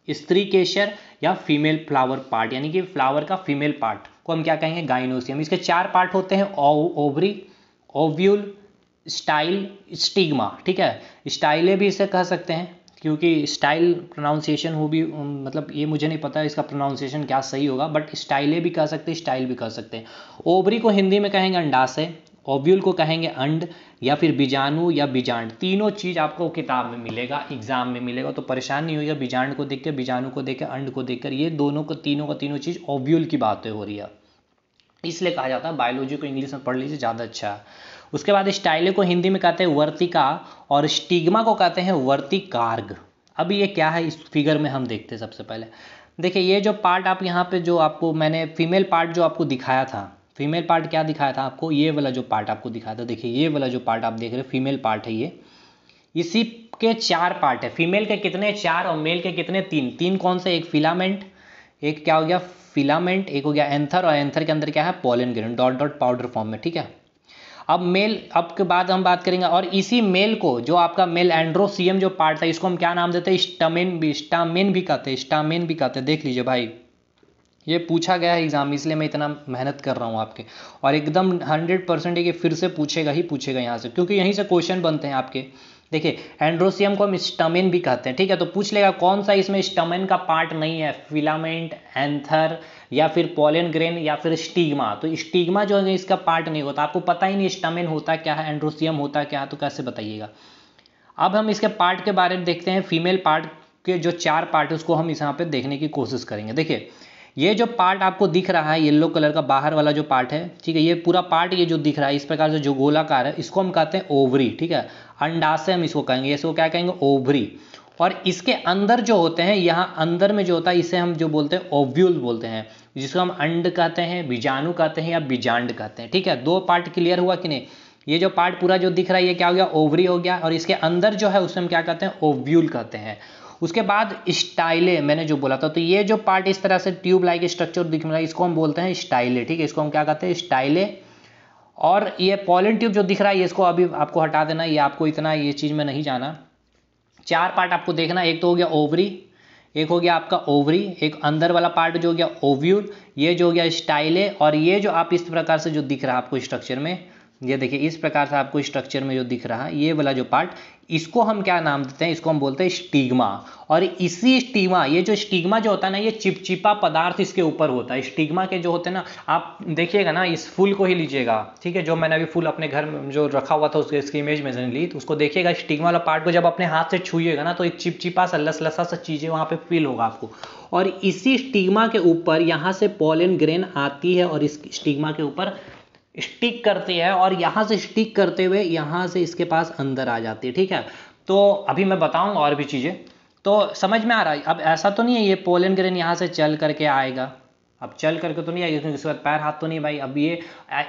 स्त्री केशर या फीमेल फ्लावर पार्ट, यानी कि फ्लावर का फीमेल पार्ट को हम क्या कहेंगे, गाइनोशियम। इसके 4 पार्ट होते हैं, ओवरी, ओव्यूल, स्टाइल, स्टिग्मा, ठीक है। स्टाइले भी इसे कह सकते हैं, क्योंकि स्टाइल प्रोनाउंसिएशन हो भी, मतलब ये मुझे नहीं पता इसका प्रोनाउंसिएशन क्या सही होगा, बट स्टाइले भी कह सकते हैं, स्टाइल भी कह सकते हैं। ओवरी को हिंदी में कहेंगे अंडाशय, ओव्यूल को कहेंगे अंड, या फिर बीजाणु या बीजांड। तीनों चीज़ आपको किताब में मिलेगा, एग्जाम में मिलेगा, तो परेशान नहीं होइएगा। बीजांड को देख के, बीजाणु को देख के, अंड को देखकर, ये दोनों को तीनों चीज़ ओव्यूल की बातें हो रही है, इसलिए कहा जाता है। बायोलॉजी को इंग्लिश में पढ़ लीजिए, ज़्यादा अच्छा है। उसके बाद स्टाइले को हिंदी में कहते हैं वर्तिका और स्टिग्मा को कहते हैं वर्तिकार्ग। अब ये क्या है इस फिगर में हम देखते हैं। सबसे पहले देखिए, ये जो पार्ट आप यहाँ पे जो आपको मैंने फीमेल पार्ट जो आपको दिखाया था, फीमेल पार्ट क्या दिखाया था आपको, ये वाला जो पार्ट आपको दिखाया था, देखिए ये वाला जो पार्ट आप देख रहे हैं फीमेल पार्ट है ये। इसी के 4 पार्ट है, फीमेल के कितने 4 और मेल के कितने 3 कौन से, एक फिलामेंट, एक क्या हो गया फिलामेंट, एक हो गया एंथर, और एंथर के अंदर क्या है pollen grain, dot dot powder form में, ठीक है। अब मेल, अब के बाद हम बात करेंगे, और इसी मेल को जो आपका मेल एंड्रोसियम जो पार्ट था, इसको हम क्या नाम देते हैं, स्टामेन भी, स्टामेन भी कहते हैं, स्टामेन भी कहते हैं। देख लीजिए भाई, ये पूछा गया है एग्जाम में, इसलिए मैं इतना मेहनत कर रहा हूँ आपके, और एकदम 100% ये फिर से पूछेगा ही पूछेगा यहाँ से, क्योंकि यहीं से क्वेश्चन बनते हैं आपके। देखिए, एंड्रोसियम को हम स्टमेन भी कहते हैं, ठीक है, तो पूछ लेगा कौन सा इसमें स्टमेन का पार्ट नहीं है, फिलामेंट, एंथर, या फिर पॉलन ग्रेन, या फिर स्टिग्मा। तो स्टिग्मा जो है इसका पार्ट नहीं होता, आपको पता ही नहीं स्टमेन होता क्या है, एंड्रोसियम होता क्या है, तो कैसे बताइएगा। अब हम इसके पार्ट के बारे में देखते हैं। फीमेल पार्ट के जो 4 पार्ट है उसको हम यहाँ पे देखने की कोशिश करेंगे। देखिए, ये जो पार्ट आपको दिख रहा है येलो कलर का बाहर वाला जो पार्ट है, ठीक है, ये पूरा पार्ट ये जो दिख रहा है इस प्रकार से जो गोलाकार है, इसको हम कहते हैं ओवरी, ठीक है, अंडाशय हम इसको कहेंगे, इसको क्या कहेंगे, ओवरी। और इसके अंदर जो होते हैं, यहाँ अंदर में जो होता है इसे हम जो बोलते हैं ओव्यूल बोलते हैं, जिसको हम अंड कहते हैं, बीजाणु कहते हैं, या बीजांड कहते हैं, ठीक है। 2 पार्ट क्लियर हुआ कि नहीं। ये जो पार्ट पूरा जो दिख रहा है ये क्या हो गया, ओवरी हो गया, और इसके अंदर जो है उसे हम क्या कहते हैं, ओव्यूल कहते हैं। उसके बाद स्टाइले मैंने जो बोला था, तो ये जो पार्ट इस तरह से ट्यूब लाइक स्ट्रक्चर दिख रहा है इसको हम बोलते हैं स्टाइले, ठीक है, इसको हम क्या कहते हैं, स्टाइले। और ये पॉलन ट्यूब जो दिख रहा है इसको अभी आपको हटा देना, ये आपको इतना ये चीज़ में नहीं जाना। 4 पार्ट आपको देखना, एक तो हो गया ओवरी, एक हो गया आपका ओवरी, एक अंदर वाला पार्ट जो हो गया ओव्यूल, ये जो हो गया स्टाइले, और ये जो आप इस प्रकार से जो दिख रहा है आपको स्ट्रक्चर में, ये देखिए इस प्रकार से आपको स्ट्रक्चर में जो दिख रहा है ये वाला जो पार्ट, इसको हम क्या नाम देते हैं, इसको हम बोलते हैं स्टिग्मा। और इसी स्टिग्मा, ये जो स्टिग्मा जो होता है ना, ये चिपचिपा पदार्थ इसके ऊपर होता है। स्टिग्मा के जो होते हैं ना, आप देखिएगा ना, इस फूल को ही लीजिएगा, ठीक है, जो मैंने अभी फूल अपने घर में जो रखा हुआ था उसके इसकी इमेज में ली, तो उसको देखिएगा, स्टिग्मा वाला पार्ट को जब अपने हाथ से छूइएगा ना, तो एक चिपचिपा सा लसलसा सा चीज़ें वहाँ पे फील होगा आपको। और इसी स्टिग्मा के ऊपर यहाँ से पॉलन ग्रेन आती है और इस स्टिग्मा के ऊपर स्टिक करती है, और यहाँ से स्टिक करते हुए यहाँ से इसके पास अंदर आ जाती है, ठीक है। तो अभी मैं बताऊंगा और भी चीज़ें, तो समझ में आ रहा है। अब ऐसा तो नहीं है ये पोलन ग्रेन यहाँ से चल करके आएगा, अब चल करके तो नहीं आएगा, क्योंकि इसके बाद पैर हाथ तो नहीं भाई। अब ये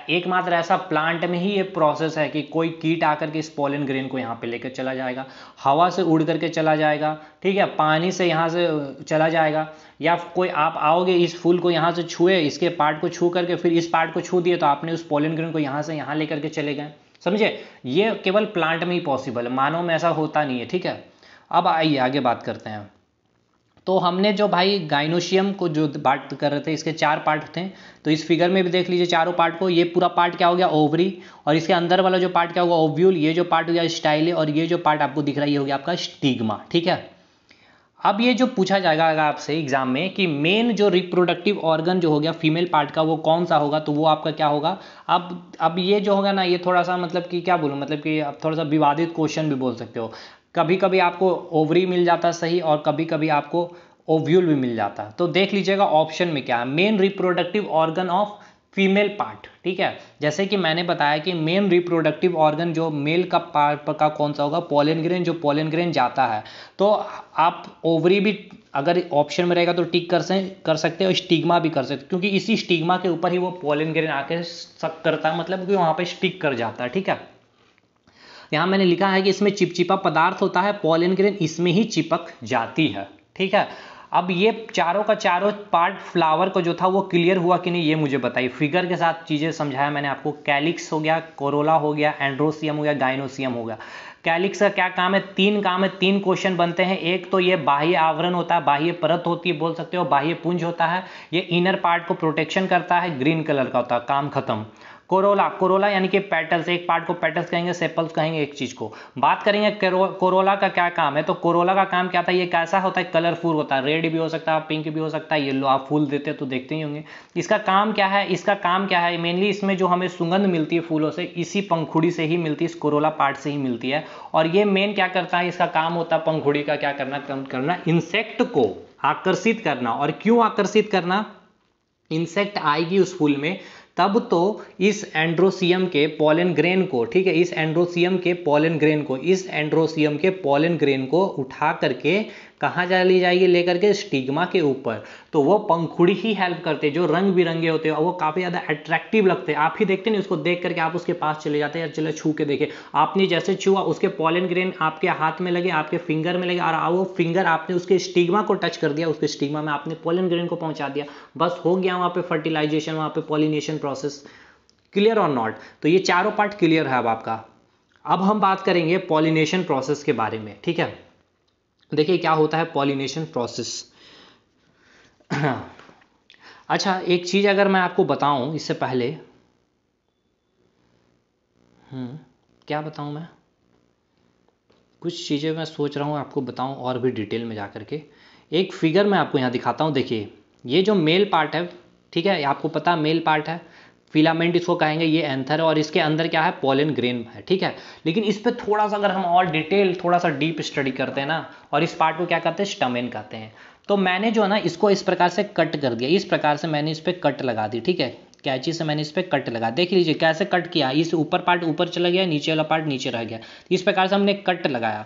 एकमात्र ऐसा प्लांट में ही ये प्रोसेस है कि कोई कीट आकर के इस पोलन ग्रेन को यहाँ पे लेकर चला जाएगा, हवा से उड़ करके चला जाएगा, ठीक है, पानी से यहाँ से चला जाएगा, या कोई आप आओगे इस फूल को यहाँ से छुए, इसके पार्ट को छू करके फिर इस पार्ट को छू दिए, तो आपने उस पोलन ग्रेन को यहाँ से यहाँ लेकर के चले गए, समझे। ये केवल प्लांट में ही पॉसिबल है, मानव में ऐसा होता नहीं है, ठीक है। अब आइए आगे बात करते हैं। तो हमने जो भाई गाइनोशियम को जो बात कर रहे थे, इसके 4 पार्ट थे, तो इस फिगर में भी देख लीजिए चारों पार्ट को। ये पूरा पार्ट क्या हो गया, ओवरी, और इसके अंदर वाला जो पार्ट क्या होगा, ओव्यूल, ये जो पार्ट हो गया स्टाइले, और ये जो पार्ट आपको दिख रहा है ये हो गया आपका स्टिग्मा, ठीक है। अब ये जो पूछा जाएगा आपसे एग्जाम में कि मेन जो रिप्रोडक्टिव ऑर्गन जो हो गया फीमेल पार्ट का वो कौन सा होगा, तो वो आपका क्या होगा। अब ये जो होगा ना, ये थोड़ा सा मतलब कि क्या बोलूँ, मतलब कि आप थोड़ा सा विवादित क्वेश्चन भी बोल सकते हो। कभी कभी आपको ओवरी मिल जाता है सही, और कभी कभी आपको ओव्यूल भी मिल जाता है। तो देख लीजिएगा ऑप्शन में क्या है, main reproductive organ of female part, ठीक है। जैसे कि मैंने बताया कि मेन रिप्रोडक्टिव ऑर्गन जो मेल का पार्ट का कौन सा होगा, पोलन ग्रेन। जो पोलन ग्रेन जाता है तो आप ओवरी भी अगर ऑप्शन में रहेगा तो टिक कर सकते हो, स्टिग्मा भी कर सकते हो, क्योंकि इसी स्टिग्मा के ऊपर ही वो पोलन ग्रेन आके सक करता है, मतलब कि वहाँ पे स्टिक कर जाता है, ठीक है। यहाँ मैंने लिखा है कि इसमें चिपचिपा पदार्थ होता है, पोलन ग्रेन इसमें ही चिपक जाती है, ठीक है। अब ये चारों का चारों पार्ट फ्लावर को जो था वो क्लियर हुआ कि नहीं, ये मुझे बताइए। फिगर के साथ चीज़ें समझाया मैंने आपको। कैलिक्स हो गया, कोरोला हो गया, एंड्रोसियम हो गया, गाइनोसियम हो गया। कैलिक्स का क्या काम है? तीन काम है, तीन क्वेश्चन बनते हैं। एक तो ये बाह्य आवरण होता है, बाह्य परत होती है बोल सकते हो, बाह्य पुंज होता है, ये इनर पार्ट को प्रोटेक्शन करता है, ग्रीन कलर का होता है, काम खत्म। कोरोला, कोरोला यानी कि पेटल्स, एक पार्ट को पेटल्स कहेंगे, सेपल्स कहेंगे एक चीज को। बात करेंगे कोरोला का क्या काम है, तो कोरोला का काम क्या था, ये कैसा होता है, कलरफुल होता है, रेड भी हो सकता है, पिंक भी हो सकता है, येलो। आप फूल देते तो देखते ही होंगे। इसका काम क्या है, इसका काम क्या है, मेनली इसमें जो हमें सुगंध मिलती है फूलों से, इसी पंखुड़ी से ही मिलती है, इस कोरोला पार्ट से ही मिलती है। और ये मेन क्या करता है, इसका काम होता है पंखुड़ी का क्या करना, इंसेक्ट को आकर्षित करना। और क्यों आकर्षित करना, इंसेक्ट आएगी उस फूल में तब तो इस एंड्रोसियम के पोलन ग्रेन को, ठीक है, इस एंड्रोसियम के पोलन ग्रेन को, इस एंड्रोसियम के पोलन ग्रेन को उठा करके कहाँ चली जाएगी, लेकर के स्टिग्मा के ऊपर। तो वो पंखुड़ी ही हेल्प करते हैं, जो रंग बिरंगे होते हैं और वो काफ़ी ज़्यादा अट्रैक्टिव लगते हैं। आप ही देखते नहीं, उसको देख करके आप उसके पास चले जाते हैं, यार चलो छू के देखे। आपने जैसे छुआ, उसके पोलन ग्रेन आपके हाथ में लगे, आपके फिंगर में लगे, और वो फिंगर आपने उसके स्टिग्मा को टच कर दिया, उसके स्टिग्मा में आपने पोलन ग्रेन को पहुंचा दिया, बस हो गया वहाँ पे फर्टिलाइजेशन, वहाँ पे पॉलिनेशन प्रोसेस। क्लियर और नॉट? तो ये चारों पार्ट क्लियर है अब आपका। अब हम बात करेंगे पॉलिनेशन प्रोसेस के बारे में, ठीक है। देखिए क्या होता है पॉलिनेशन प्रोसेस। अच्छा, एक चीज अगर मैं आपको बताऊं इससे पहले, क्या बताऊं मैं, कुछ चीजें मैं सोच रहा हूं आपको बताऊं और भी डिटेल में जाकर के। एक फिगर मैं आपको यहां दिखाता हूं। देखिए ये जो मेल पार्ट है, ठीक है, आपको पता मेल पार्ट है, फिलामेंट इसको कहेंगे, ये एंथर है, और इसके अंदर क्या है, पोलन ग्रेन है, ठीक है। लेकिन इस पे थोड़ा सा अगर हम और डिटेल, थोड़ा सा डीप स्टडी करते हैं ना, और इस पार्ट को क्या कहते हैं, स्टमेन कहते हैं। तो मैंने जो है ना इसको इस प्रकार से कट कर दिया, इस प्रकार से मैंने इस पर कट लगा दी, ठीक है, कैंची से मैंने इस पर कट लगा। देख लीजिए कैसे कट किया, इस ऊपर पार्ट ऊपर चला गया, नीचे वाला पार्ट नीचे रह गया। इस प्रकार से हमने कट लगाया,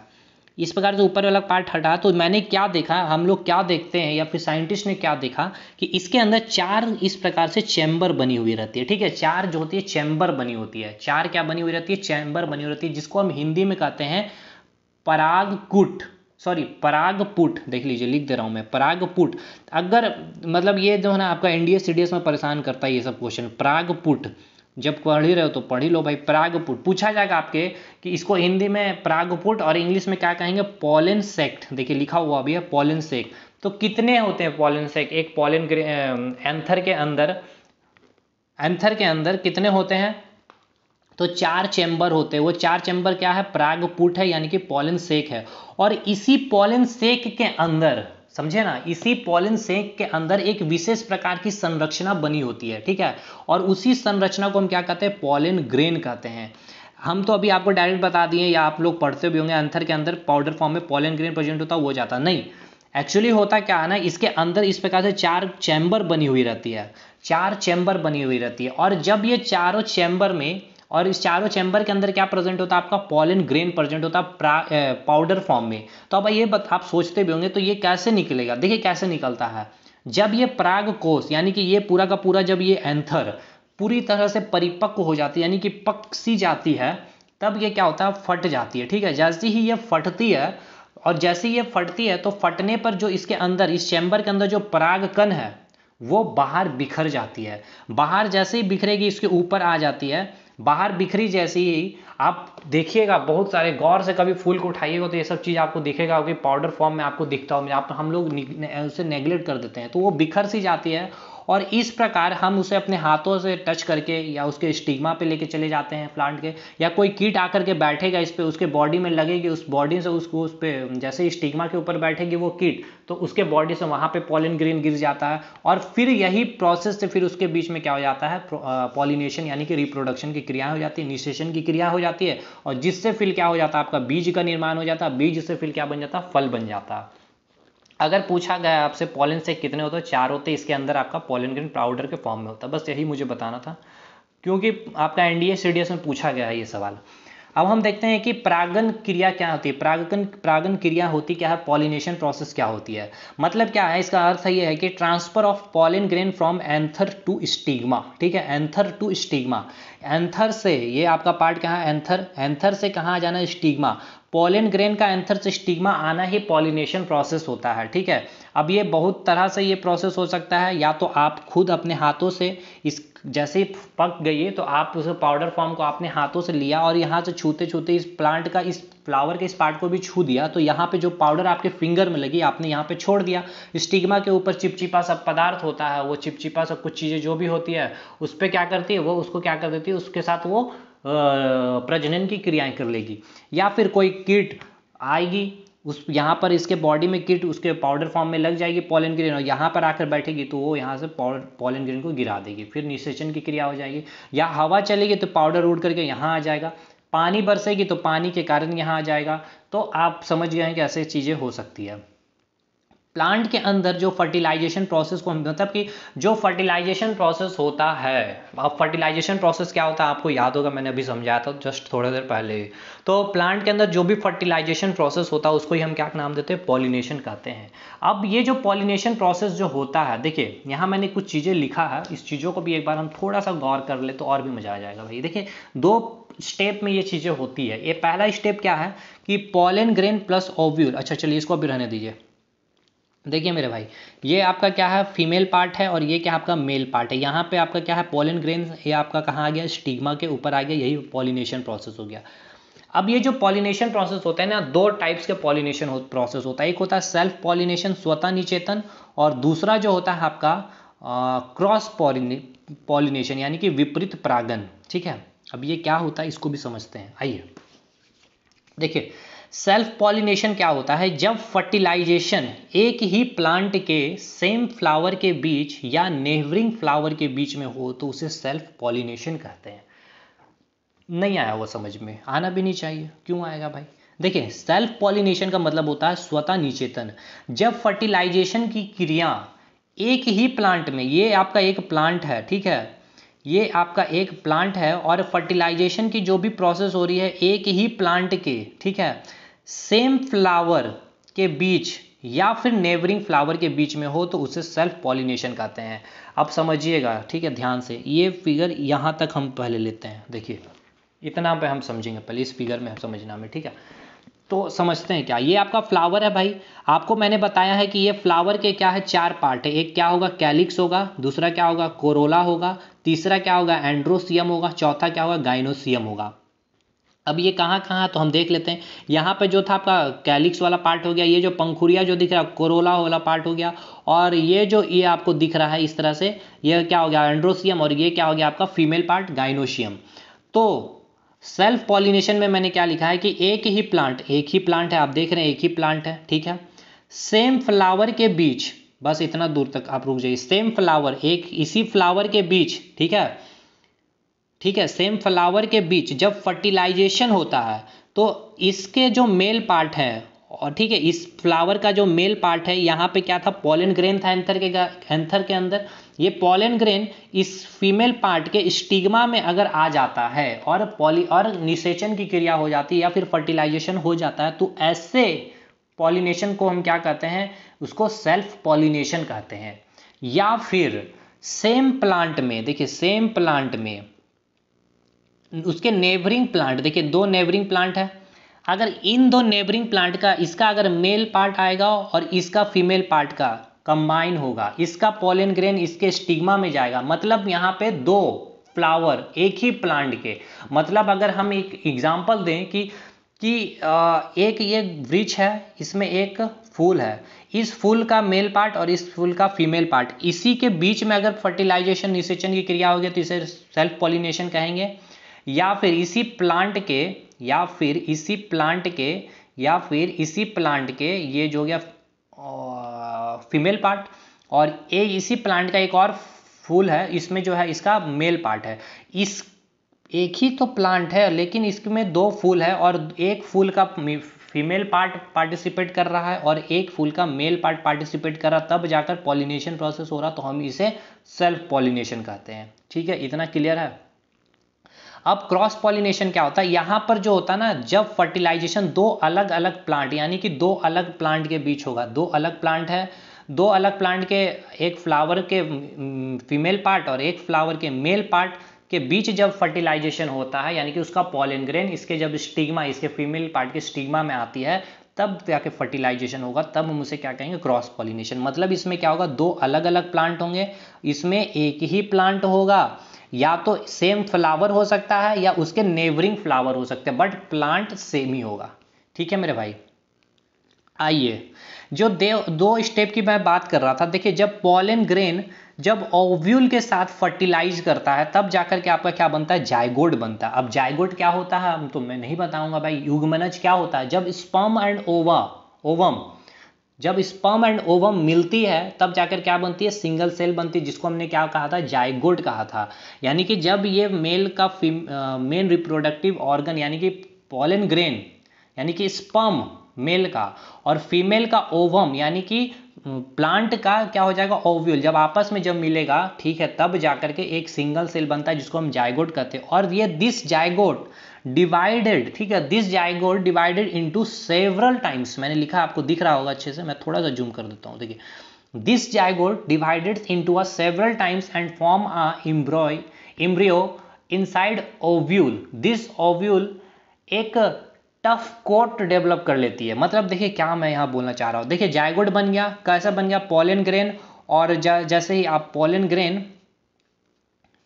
इस प्रकार से ऊपर वाला पार्ट हटा। तो मैंने क्या देखा, हम लोग क्या देखते हैं, या फिर साइंटिस्ट ने क्या देखा, कि इसके अंदर चार इस प्रकार से चैम्बर बनी हुई रहती है, ठीक है। चार जो होती है चैम्बर बनी होती है, चार क्या बनी हुई रहती है, चैम्बर बनी हुई रहती है, जिसको हम हिंदी में कहते हैं परागकुट, सॉरी परागपुट। देख लीजिए लिख दे रहा हूं मैं, परागपुट। अगर मतलब ये जो है ना आपका एनडीए सीडीएस में परेशान करता है ये सब क्वेश्चन, परागपुट। जब पढ़ ही रहे हो तो पढ़ ही लो भाई। परागपुट पूछा जाएगा आपके कि इसको हिंदी में परागपुट और इंग्लिश में क्या कहेंगे, पोलन सेक्ट। देखिए लिखा हुआ भी है पोलन सेक्ट। तो कितने होते हैं पोलन सेक्ट, एक पोलन एंथर के अंदर कितने होते हैं, तो चार चैम्बर होते हैं। वो चार चैम्बर क्या है, परागपुट है, यानी कि पोलन सेक है। और इसी पोलन सेक के अंदर, समझे ना, इसी पोलन सेक के अंदर एक विशेष प्रकार की संरचना बनी होती है, ठीक है। और उसी संरचना को हम क्या कहते हैं, पोलन ग्रेन कहते हैं। हम तो अभी आपको डायरेक्ट बता दिए, या आप लोग पढ़ते भी होंगे, एंथर के अंदर पाउडर फॉर्म में पोलन ग्रेन प्रेजेंट होता है, वो जाता नहीं। एक्चुअली होता क्या है ना, इसके अंदर इस प्रकार से चार चैम्बर बनी हुई रहती है, चार चैम्बर बनी हुई रहती है। और जब ये चारों चैम्बर में, और इस चारों चैम्बर के अंदर क्या प्रेजेंट होता है, आपका पोलन ग्रेन प्रेजेंट होता है पाउडर फॉर्म में। तो अब ये आप सोचते भी होंगे तो ये कैसे निकलेगा। देखिए कैसे निकलता है, जब ये पराग कोष यानी कि ये पूरा का पूरा, जब ये एंथर पूरी तरह से परिपक्व हो जाती है, यानी कि पक सी जाती है, तब ये क्या होता है, फट जाती है, ठीक है। जैसे ही ये फटती है, और जैसे ही ये फटती है तो फटने पर जो इसके अंदर, इस चैम्बर के अंदर जो पराग कण है वो बाहर बिखर जाती है। बाहर जैसे ही बिखरेगी इसके ऊपर आ जाती है, बाहर बिखरी जैसे ही, आप देखिएगा बहुत सारे, गौर से कभी फूल को उठाइएगा तो ये सब चीज़ आपको दिखेगा कि पाउडर फॉर्म में आपको दिखता हो। आप हम लोग उसे नेग्लेक्ट कर देते हैं, तो वो बिखर सी जाती है। और इस प्रकार हम उसे अपने हाथों से टच करके या उसके स्टिग्मा पे लेके चले जाते हैं प्लांट के, या कोई कीट आकर के बैठेगा इस पे, उसके बॉडी में लगेगी, उस बॉडी से उसको उस पे जैसे स्टिग्मा के ऊपर बैठेगी वो कीट, तो उसके बॉडी से वहाँ पे पोलन ग्रेन गिर जाता है। और फिर यही प्रोसेस से फिर उसके बीच में क्या हो जाता है, पॉलिनेशन यानी कि रिप्रोडक्शन की क्रिया हो जाती है, निषेचन की क्रिया हो जाती है, और जिससे फिर क्या हो जाता है, आपका बीज का निर्माण हो जाता है। बीज से फिर क्या बन जाता है, फल बन जाता है। अगर पूछा गया आपसे पॉलन से कितने होते हैं, 4 होते हैं, इसके अंदर आपका पॉलन ग्रेन पाउडर के फॉर्म में होता है। बस यही मुझे बताना था, क्योंकि आपका एनडीए सीडीएस में पूछा गया है ये सवाल। अब हम देखते हैं कि परागन क्रिया क्या होती है। परागन क्रिया होती क्या है, पॉलिनेशन प्रोसेस क्या होती है। मतलब क्या है, इसका अर्थ ये है कि transfer of pollen grain from anther to stigma. ठीक है, एंथर टू स्टिग्मा, एंथर से, ये आपका पार्ट कहाँ है, एंथर, एंथर से कहाँ जाना, स्टिग्मा। पॉलन ग्रेन का एंथर से स्टिग्मा आना ही पॉलिनेशन प्रोसेस होता है। ठीक है, अब ये बहुत तरह से ये प्रोसेस हो सकता है, या तो आप खुद अपने हाथों से इस जैसे ही पक गई है तो आप उस पाउडर फॉर्म को अपने हाथों से लिया और यहाँ से छूते छूते इस प्लांट का, इस फ्लावर के इस पार्ट को भी छू दिया, तो यहाँ पे जो पाउडर आपके फिंगर में लगी आपने यहाँ पे छोड़ दिया। स्टिग्मा के ऊपर चिपचिपा सब पदार्थ होता है, वो चिपचिपा सब कुछ चीज़ें जो भी होती है उस पर क्या करती है, वो उसको क्या कर देती है, उसके साथ वो प्रजनन की क्रियाएं कर लेगी। या फिर कोई कीट आएगी उस यहाँ पर, इसके बॉडी में कीट उसके पाउडर फॉर्म में लग जाएगी पॉलन ग्रेन, और यहाँ पर आकर बैठेगी तो वो यहाँ से पॉलन ग्रेन को गिरा देगी, फिर निषेचन की क्रिया हो जाएगी। या हवा चलेगी तो पाउडर उड़ करके यहाँ आ जाएगा, पानी बरसेगी तो पानी के कारण यहाँ आ जाएगा। तो आप समझ गए हैं कि ऐसे चीज़ें हो सकती है। प्लांट के अंदर जो फर्टिलाइजेशन प्रोसेस को, मतलब कि जो फर्टिलाइजेशन प्रोसेस होता है, अब फर्टिलाइजेशन प्रोसेस क्या होता है आपको याद होगा, मैंने अभी समझाया था जस्ट थोड़ी देर पहले। तो प्लांट के अंदर जो भी फर्टिलाइजेशन प्रोसेस होता है उसको ही हम क्या नाम देते हैं, पॉलिनेशन कहते हैं। अब ये जो पॉलिनेशन प्रोसेस जो होता है, देखिए यहाँ मैंने कुछ चीज़ें लिखा है, इस चीज़ों को भी एक बार हम थोड़ा सा गौर कर ले तो और भी मजा आ जाएगा भाई। देखिए 2 स्टेप में ये चीज़ें होती है। ये पहला स्टेप क्या है कि पॉलन ग्रेन प्लस ओव्यूल, अच्छा चलिए इसको अभी रहने दीजिए। देखिए मेरे भाई, ये आपका क्या है, फीमेल पार्ट है, और ये क्या आपका मेल पार्ट है। यहाँ पे आपका क्या है, पॉलन ग्रेन, ये आपका कहाँ आ गया, स्टिग्मा के ऊपर आ गया, यही पॉलिनेशन प्रोसेस हो गया। अब ये जो पॉलिनेशन प्रोसेस होता है ना, 2 टाइप्स के पॉलिनेशन प्रोसेस होता है। एक होता है सेल्फ पॉलिनेशन, स्वतः निषेचन, और दूसरा जो होता है आपका क्रॉस पॉलिनेशन, यानी कि विपरीत परागन। ठीक है, अब ये क्या होता है इसको भी समझते हैं, आइए। देखिए सेल्फ पॉलिनेशन क्या होता है, जब फर्टिलाइजेशन एक ही प्लांट के सेम फ्लावर के बीच या नेबरिंग फ्लावर के बीच में हो तो उसे सेल्फ पॉलिनेशन कहते हैं। नहीं आया वो समझ में, आना भी नहीं चाहिए, क्यों आएगा भाई। देखिए सेल्फ पॉलिनेशन का मतलब होता है स्वतः निषेचन। जब फर्टिलाइजेशन की क्रिया एक ही प्लांट में, ये आपका एक प्लांट है, ठीक है, ये आपका एक प्लांट है, और फर्टिलाइजेशन की जो भी प्रोसेस हो रही है एक ही प्लांट के, ठीक है, सेम फ्लावर के बीच या फिर नेबरिंग फ्लावर के बीच में हो तो उसे सेल्फ पॉलिनेशन कहते हैं। अब समझिएगा, ठीक है, ध्यान से, ये फिगर यहाँ तक हम पहले लेते हैं। देखिए इतना पे हम समझेंगे, पहले इस फिगर में समझना में, ठीक है। तो समझते हैं क्या, ये आपका फ्लावर है भाई। आपको मैंने बताया है कि ये फ्लावर के क्या है, 4 पार्ट है। एक क्या होगा, कैलिक्स होगा, दूसरा क्या होगा, कोरोला होगा, तीसरा क्या होगा, एंड्रोसियम होगा, चौथा क्या होगा, गाइनोसियम होगा। अब ये कहाँ कहाँ तो हम देख लेते हैं। यहाँ पे जो था आपका कैलिक्स वाला पार्ट हो गया, ये जो पंखुड़िया जो दिख रहा है कोरोला वाला पार्ट हो गया, और ये जो ये आपको दिख रहा है इस तरह से, ये क्या हो गया, एंड्रोसियम, और ये क्या हो गया आपका फीमेल पार्ट, गाइनोशियम। तो सेल्फ पॉलिनेशन में मैंने क्या लिखा है कि एक ही प्लांट है, आप देख रहे हैं एक ही प्लांट है, ठीक है, सेम फ्लावर के बीच, बस इतना दूर तक आप रुक जाइए, सेम फ्लावर, एक इसी फ्लावर के बीच, ठीक है, ठीक है, सेम फ्लावर के बीच जब फर्टिलाइजेशन होता है तो इसके जो मेल पार्ट है, और ठीक है, इस फ्लावर का जो मेल पार्ट है, यहाँ पे क्या था, पॉलन ग्रेन था एंथर के अंदर। ये पॉलन ग्रेन इस फीमेल पार्ट के स्टिग्मा में अगर आ जाता है और निषेचन की क्रिया हो जाती है या फिर फर्टिलाइजेशन हो जाता है, तो ऐसे पॉलिनेशन को हम क्या कहते हैं, उसको सेल्फ पॉलिनेशन कहते हैं। या फिर सेम प्लांट में, देखिए सेम प्लांट में उसके नेबरिंग प्लांट, देखिए 2 नेबरिंग प्लांट है, अगर इन 2 नेबरिंग प्लांट का, इसका अगर मेल पार्ट आएगा और इसका फीमेल पार्ट का कंबाइन होगा, इसका पॉलन ग्रेन इसके स्टिग्मा में जाएगा, मतलब यहाँ पे 2 फ्लावर एक ही प्लांट के, मतलब अगर हम एक एग्जांपल दें कि एक ये वृक्ष है, इसमें एक फूल है, इस फूल का मेल पार्ट और इस फूल का फीमेल पार्ट, इसी के बीच में अगर फर्टिलाइजेशन निषेचन की क्रिया होगी तो इसे सेल्फ पॉलिनेशन कहेंगे। या फिर इसी प्लांट के ये जो हो गया फीमेल पार्ट, और इसी प्लांट का एक और फूल है, इसमें जो है इसका मेल पार्ट है, इस एक ही तो प्लांट है, लेकिन इसमें 2 फूल है और एक फूल का फीमेल पार्ट पार्टिसिपेट कर रहा है और एक फूल का मेल पार्ट पार्टिसिपेट कर रहा है, तब जाकर पॉलिनेशन प्रोसेस हो रहा, तो हम इसे सेल्फ पॉलिनेशन कहते हैं। ठीक है, इतना क्लियर है। अब क्रॉस पॉलिनेशन क्या होता है, यहां पर जो होता है ना, जब फर्टिलाइजेशन 2 अलग अलग प्लांट यानी कि 2 अलग प्लांट के बीच होगा, 2 अलग प्लांट है, 2 अलग प्लांट के, एक फ्लावर के फीमेल पार्ट और एक फ्लावर के मेल पार्ट के बीच जब फर्टिलाइजेशन होता है, यानी कि उसका पॉलन ग्रेन इसके जब स्टिग्मा, इसके फीमेल पार्ट के स्टिग्मा में आती है, तब जाके फर्टिलाइजेशन होगा, तब हम उसे क्या कहेंगे, क्रॉस पॉलिनेशन। मतलब इसमें क्या होगा, 2 अलग अलग प्लांट होंगे, इसमें एक ही प्लांट होगा, या तो सेम फ्लावर हो सकता है या उसके नेबरिंग फ्लावर हो सकते हैं, बट प्लांट सेम ही होगा। ठीक है मेरे भाई। आइए, जो 2 स्टेप की मैं बात कर रहा था, देखिए जब पॉलन ग्रेन जब ओव्यूल के साथ फर्टिलाइज करता है, तब जाकर के आपका क्या बनता है, जाइगोट बनता है। अब जाइगोट क्या होता है हम तो मैं नहीं बताऊंगा भाई। युग्मनज क्या होता है, जब स्पर्म एंड ओवम जब स्पर्म एंड ओवम मिलती है, तब जाकर क्या बनती है, सिंगल सेल बनती है, जिसको हमने क्या कहा था, जाइगोट कहा था। यानी कि जब ये मेल का मेन रिप्रोडक्टिव ऑर्गन यानी कि पॉलन ग्रेन यानी कि स्पर्म मेल का और फीमेल का ओवम यानी कि प्लांट का क्या हो जाएगा, ओव्यूल, जब आपस में जब मिलेगा, ठीक है, तब जाकर के एक सिंगल सेल बनता है, जिसको हम जाइगोट कहते हैं। और ये दिस जाइगोट डिवाइडेड, ठीक है, this zygote divided into several times, मैंने लिखा आपको दिख रहा होगा अच्छे से, मैं थोड़ा सा जूम कर देता हूँ। देखिए, this zygote divided into a several times and form a embryo inside ovule. This ovule एक टफ कोट डेवलप कर लेती है। मतलब देखिए क्या मैं यहाँ बोलना चाह रहा हूँ, देखिए जाइगोट बन गया, कैसा बन गया, पॉलन ग्रेन, और जैसे ही आप पॉलन ग्रेन,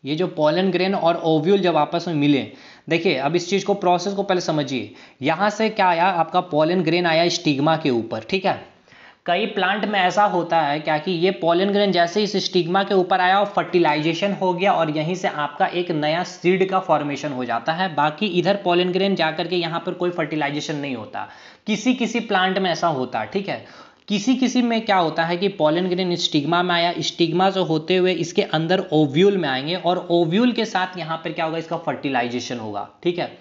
ये जो पॉलन ग्रेन और ओव्यूल जब आपस में मिले, देखिए अब इस चीज को, प्रोसेस को पहले समझिए। यहां से क्या आया, आपका पॉलन ग्रेन आया स्टिग्मा के ऊपर, ठीक है। कई प्लांट में ऐसा होता है क्या कि ये पॉलन ग्रेन जैसे इस स्टिग्मा के ऊपर आया और फर्टिलाइजेशन हो गया, और यहीं से आपका एक नया सीड का फॉर्मेशन हो जाता है। बाकी इधर पॉलन ग्रेन जाकर के यहाँ पर कोई फर्टिलाइजेशन नहीं होता, किसी किसी प्लांट में ऐसा होता है, ठीक है। किसी किसी में क्या होता है कि पॉलन ग्रेन स्टिग्मा में आया, स्टिग्मा से होते हुए इसके अंदर ओव्यूल में आएंगे, और ओव्यूल के साथ यहाँ पर क्या होगा, इसका फर्टिलाइजेशन होगा, ठीक है।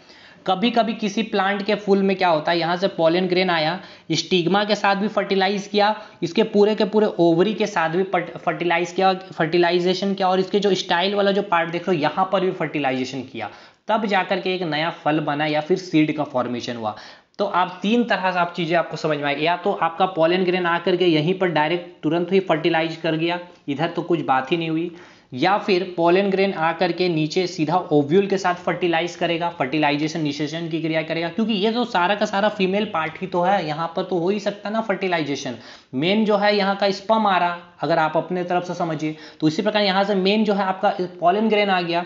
कभी कभी किसी प्लांट के फूल में क्या होता है, यहाँ से पॉलन ग्रेन आया, स्टिग्मा के साथ भी फर्टिलाइज किया, इसके पूरे के पूरे ओवरी के साथ भी फर्टिलाइज किया, फर्टिलाइजेशन किया, और इसके जो स्टाइल वाला जो पार्ट देख रहे हो यहाँ पर भी फर्टिलाइजेशन किया, तब जाकर के एक नया फल बना या फिर सीड का फॉर्मेशन हुआ। तो आप 3 तरह से आप चीजें आपको समझ में आएगी, या तो आपका पॉलन ग्रेन आकर के यहीं पर डायरेक्ट तुरंत ही फर्टिलाइज कर गया, इधर तो कुछ बात ही नहीं हुई, या फिर पॉलन ग्रेन आकर के नीचे सीधा ओव्यूल के साथ फर्टिलाइज करेगा, फर्टिलाइजेशन निषेचन की क्रिया करेगा, क्योंकि ये तो सारा का सारा फीमेल पार्ट ही तो है, यहाँ पर तो हो ही सकता ना फर्टिलाइजेशन। मेन जो है यहाँ का स्पर्म आ रहा, अगर आप अपने तरफ से समझिए, तो इसी प्रकार यहाँ से मेन जो है आपका पॉलन ग्रेन आ गया।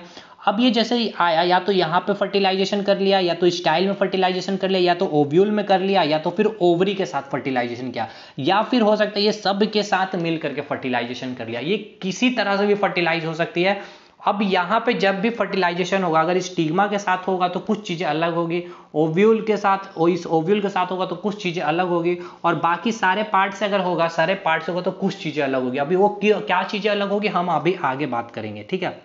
अब ये जैसे ही आया, या तो यहाँ पे फर्टिलाइजेशन कर लिया, या तो स्टाइल में फर्टिलाइजेशन कर लिया, या तो ओव्यूल में कर लिया, या तो फिर ओवरी के साथ फर्टिलाइजेशन किया, या फिर हो सकता है ये सब के साथ मिल करके फर्टिलाइजेशन कर लिया, ये किसी तरह से भी फर्टिलाइज हो सकती है। अब यहाँ पे जब भी फर्टिलाइजेशन होगा, अगर स्टिग्मा के साथ होगा तो कुछ चीजें अलग होगी, ओव्यूल के साथ, इस ओव्यूल के साथ होगा तो कुछ चीजें अलग होगी, और बाकी सारे पार्ट से अगर होगा, सारे पार्ट से होगा तो कुछ चीजें अलग होगी। अभी वो क्या चीजें अलग होगी हम अभी आगे बात करेंगे, ठीक है।